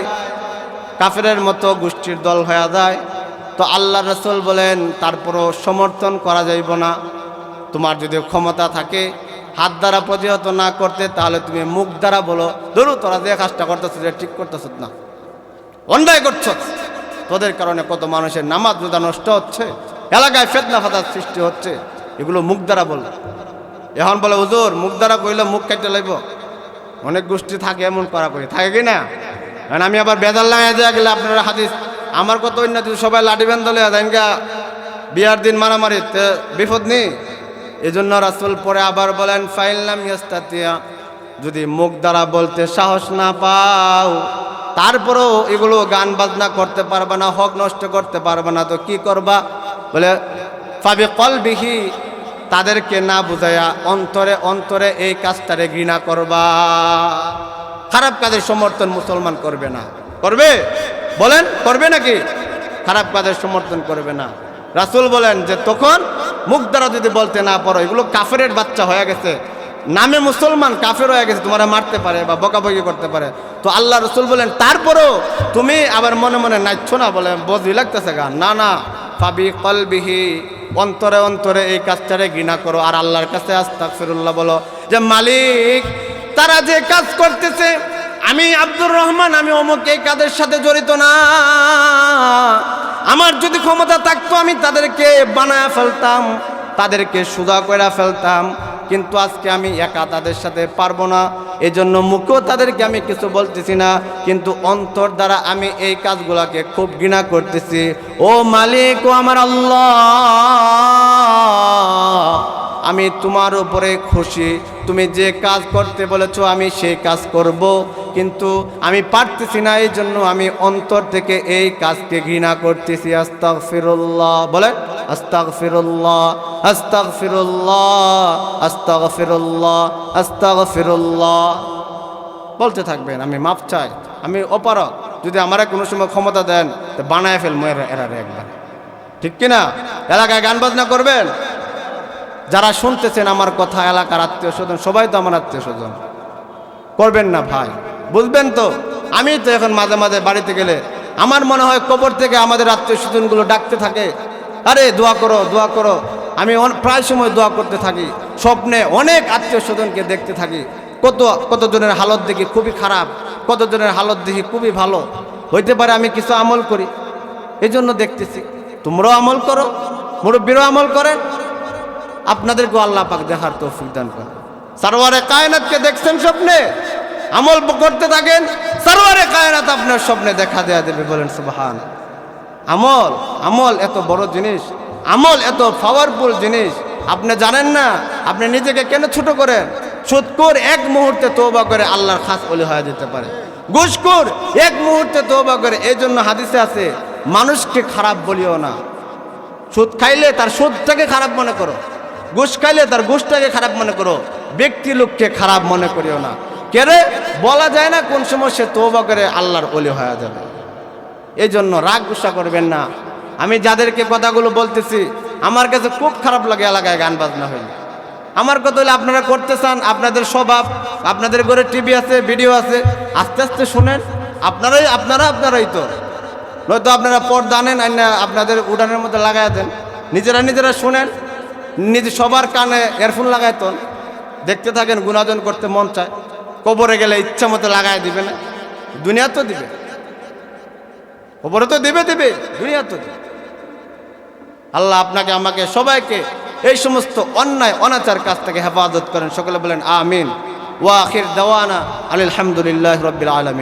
A: কাফেরের মতো গোষ্ঠীর দল হয়ে যায়, তো আল্লাহ রাসূল বলেন তারপরও সমর্থন করা যাইব না। তোমার যদি ক্ষমতা থাকে হাত দ্বারা প্রতিহত না করতে, তাহলে তুমি মুখ দ্বারা বলো, ধরো তোরা যে কাজটা করতেছ যে ঠিক করতেছ না, অন্যায় করছ। তোদের কারণে কত মানুষের নামাজ রোজা নষ্ট হচ্ছে, এলাকায় ফিতনা ফাসাদ সৃষ্টি হচ্ছে, এগুলো মুখ দ্বারা বল। এখন বলে হুজুর মুখ দ্বারা কইলে মুখ কেটে লাগব। অনেক গোষ্ঠী থাকে এমন করা করি, থাকে কি না? কারণ আমি আবার বেদাল লাগাই দেওয়া গেলে আপনারা হাদিস আমার কত উন্নতি, সবাই লাঠি বেঁধলে দেনগা বিয়ার দিন মারামারি বিপদ নেই। এই জন্য রাসূল পরে আবার বলেন, ফাইল্লাম ইয়াস্তাতিয়া, যদি মুখ দ্বারা বলতে সাহস না পাও, তারপরেও এগুলো গান বাজনা করতে পারবে না, হক নষ্ট করতে পারবে না, তো কি করবা? বলে ফাবি কলবিহি, তাদেরকে না বুঝাইয়া অন্তরে অন্তরে এই কাজটারে ঘৃণা করবা। খারাপ কাজের সমর্থন মুসলমান করবে না। করবে? বলেন করবে নাকি? খারাপ কাজের সমর্থন করবে না। রাসূল বলেন যে তখন মুখ দ্বারা যদি বলতে না পারো, এগুলো কাফেরের বাচ্চা হয়ে গেছে, নামে মুসলমান কাফের হয়ে গেছে, তোমারা মারতে পারে বা বকাবকি করতে পারে। তো আল্লাহ রাসূল বলেন তারপরও তুমি আবার মনে মনে নাচছ না, বলে বদলি লাগতেছে গান, না না, ফাবি কলবিহি, অন্তরে অন্তরে এই কাজটারে ঘৃণা করো। আর আল্লাহর কাছে আস্তাগফিরুল্লাহ বলো যে মালিক, তারা যে কাজ করতেছে, আমি আব্দুর রহমান, আমি অমুক এই কাজের সাথে জড়িত না। আমার যদি ক্ষমতা থাকতো আমি তাদেরকে বানায় ফেলতাম, তাদেরকে সুদা করে ফেলতাম, কিন্তু আজকে আমি একা তাদের সাথে পারবো না, এজন্য মুখেও তাদেরকে আমি কিছু বলতেছি না, কিন্তু অন্তর দ্বারা আমি এই কাজগুলোকে খুব ঘৃণা করতেছি। ও মালিক, ও আমার আল্লাহ, আমি তোমার উপরে খুশি, তুমি যে কাজ করতে বলেছো আমি সেই কাজ করব, কিন্তু আমি পারতেছি না, এই জন্য আমি অন্তর থেকে এই কাজকে ঘৃণা করতেছি। আস্তাগফিরুল্লাহ, বলে আস্তাগফিরুল্লাহ, আস্তাগফিরুল্লাহ, আস্তাগফিরুল্লাহ, আস্তাগফিরুল্লাহ বলতে থাকবেন। আমি মাফ চাই, আমি অপারগ, যদি আমারা কোনো সময় ক্ষমতা দেন তো বানায় ফেলবো এরারে একবার, ঠিক কিনা? এলাকায় গান বাজনা করবেন, যারা শুনতেছেন আমার কথা, এলাকার আত্মীয় স্বজন সবাই তো আমার আত্মীয় স্বজন, করবেন না ভাই, বুঝবেন তো? আমি তো এখন মাঝে মাঝে বাড়িতে গেলে আমার মনে হয় কবর থেকে আমাদের আত্মীয় স্বজনগুলো ডাকতে থাকে, আরে দোয়া করো, দোয়া করো। আমি প্রায় সময় দোয়া করতে থাকি, স্বপ্নে অনেক আত্মীয় স্বজনকে দেখতে থাকি, কতজনের হালত দেখি খুবই খারাপ, কতজনের হালত দেখি খুবই ভালো। হইতে পারে আমি কিছু আমল করি, এই জন্য দেখতেছি। তোমরাও আমল করো, মুরব্বীরাও আমল করেন, আপনাদেরকেও আল্লাহ পাক দেখার তৌফিক দান করেন। সারওয়ারে কায়নাতকে দেখছেন স্বপ্নে, আমল করতে থাকেন, সারওয়ারে কায়নাত আপনার স্বপ্নে দেখা দেয়া দেবে, বলেন সুবহান। আমল, আমল এত বড় জিনিস, আমল এত পাওয়ারফুল জিনিস, আপনি জানেন না? আপনি নিজেকে কেন ছোট করেন? সুদখোর এক মুহূর্তে তওবা করে আল্লাহর খাস ওলি হয়ে যেতে পারে, ঘুষখোর এক মুহূর্তে তওবা করে। এই জন্য হাদিসে আছে, মানুষকে খারাপ বলিও না। সুদ খাইলে তার সুদটাকে খারাপ মনে করো, ঘুষ খাইলে তার ঘুষটাকে খারাপ মনে করো, ব্যক্তি লোককে খারাপ মনে করিও না। কেরে বলা যায় না কোন সময় সে তওবা করে আল্লাহর ওলি হয়ে যাবে। এই জন্য রাগ গুসা করবেন না। আমি যাদেরকে কথাগুলো বলতেছি, আমার কাছে খুব খারাপ লাগে এলাকায় গান বাজনা হইলে। আমার কথা হলে আপনারা করতে চান, আপনাদের স্বভাব, আপনাদের ঘরে টিভি আছে, ভিডিও আছে, আস্তে আস্তে শুনেন। আপনারাই তো, নয়তো আপনারা পর্দা আনেন, আপনাদের উঠানের মধ্যে লাগাই দেন, নিজেরা শুনেন, সবার কানে ইয়ারফোন লাগাই তো দেখতে থাকেন, গুণাজন করতে মন চায়। কবরে গেলে ইচ্ছা মতো লাগাই দিবে না? দুনিয়া তো দিবে, কবরে তো দিবে, দুনিয়া তো দিবে। আল্লাহ আপনাকে, আমাকে, সবাইকে এই সমস্ত অন্যায় অনাচার কাজ থেকে হেফাজত করেন। সকলে বলেন আমিন। ওয়া আখির দাওয়ানা আলহামদুলিল্লাহি রাব্বিল আলামিন।